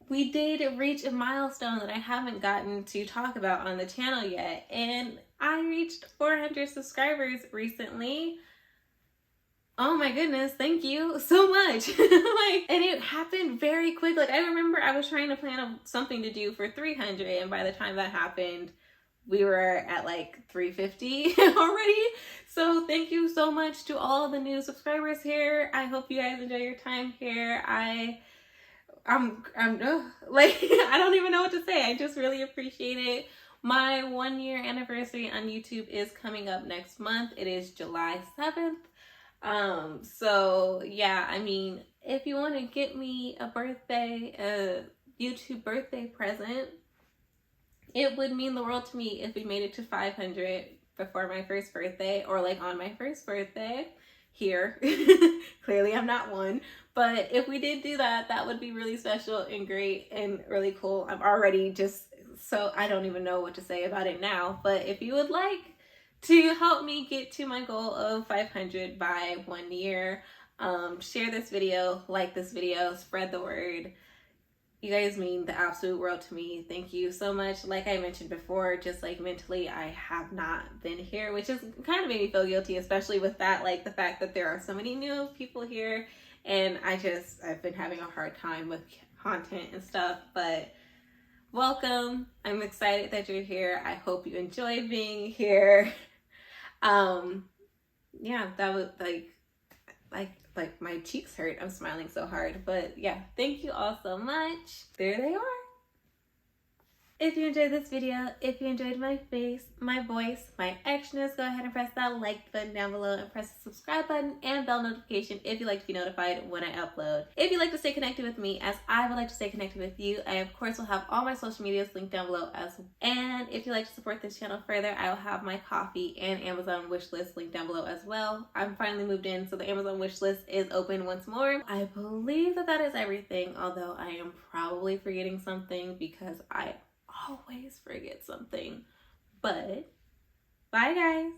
we did reach a milestone that I haven't gotten to talk about on the channel yet, and I reached 400 subscribers recently. Oh my goodness, thank you so much. And it happened very quick. Like, I remember I was trying to plan something to do for 300, and by the time that happened, we were at like 350 already. So thank you so much to all the new subscribers here. I hope you guys enjoy your time here. I'm like, I don't even know what to say. I just really appreciate it. My 1-year anniversary on YouTube is coming up next month. It is July 7th. So yeah, I mean, if you want to get me a YouTube birthday present, it would mean the world to me if we made it to 500 before my first birthday, or like on my first birthday here. Clearly I'm not one, but if we did do that, that would be really special and great and really cool. I'm already just, so I don't even know what to say about it now, but if you would like to help me get to my goal of 500 by 1 year, share this video, like this video, spread the word. You guys mean the absolute world to me. Thank you so much. Like I mentioned before, just like mentally, I have not been here, which is kind of made me feel guilty, especially with that, like the fact that there are so many new people here, and I've been having a hard time with content and stuff, but welcome. I'm excited that you're here. I hope you enjoy being here. Yeah, that was like my cheeks hurt. I'm smiling so hard, but yeah, thank you all so much. There they are. If you enjoyed this video, if you enjoyed my face, my voice, my actions, go ahead and press that like button down below and press the subscribe button and bell notification if you'd like to be notified when I upload. If you'd like to stay connected with me, as I would like to stay connected with you, I of course will have all my social medias linked down below as well. And if you'd like to support this channel further, I will have my Ko-fi and Amazon wish list linked down below as well. I'm finally moved in, so the Amazon wish list is open once more. I believe that is everything, although I am probably forgetting something because I always forget something. But bye guys.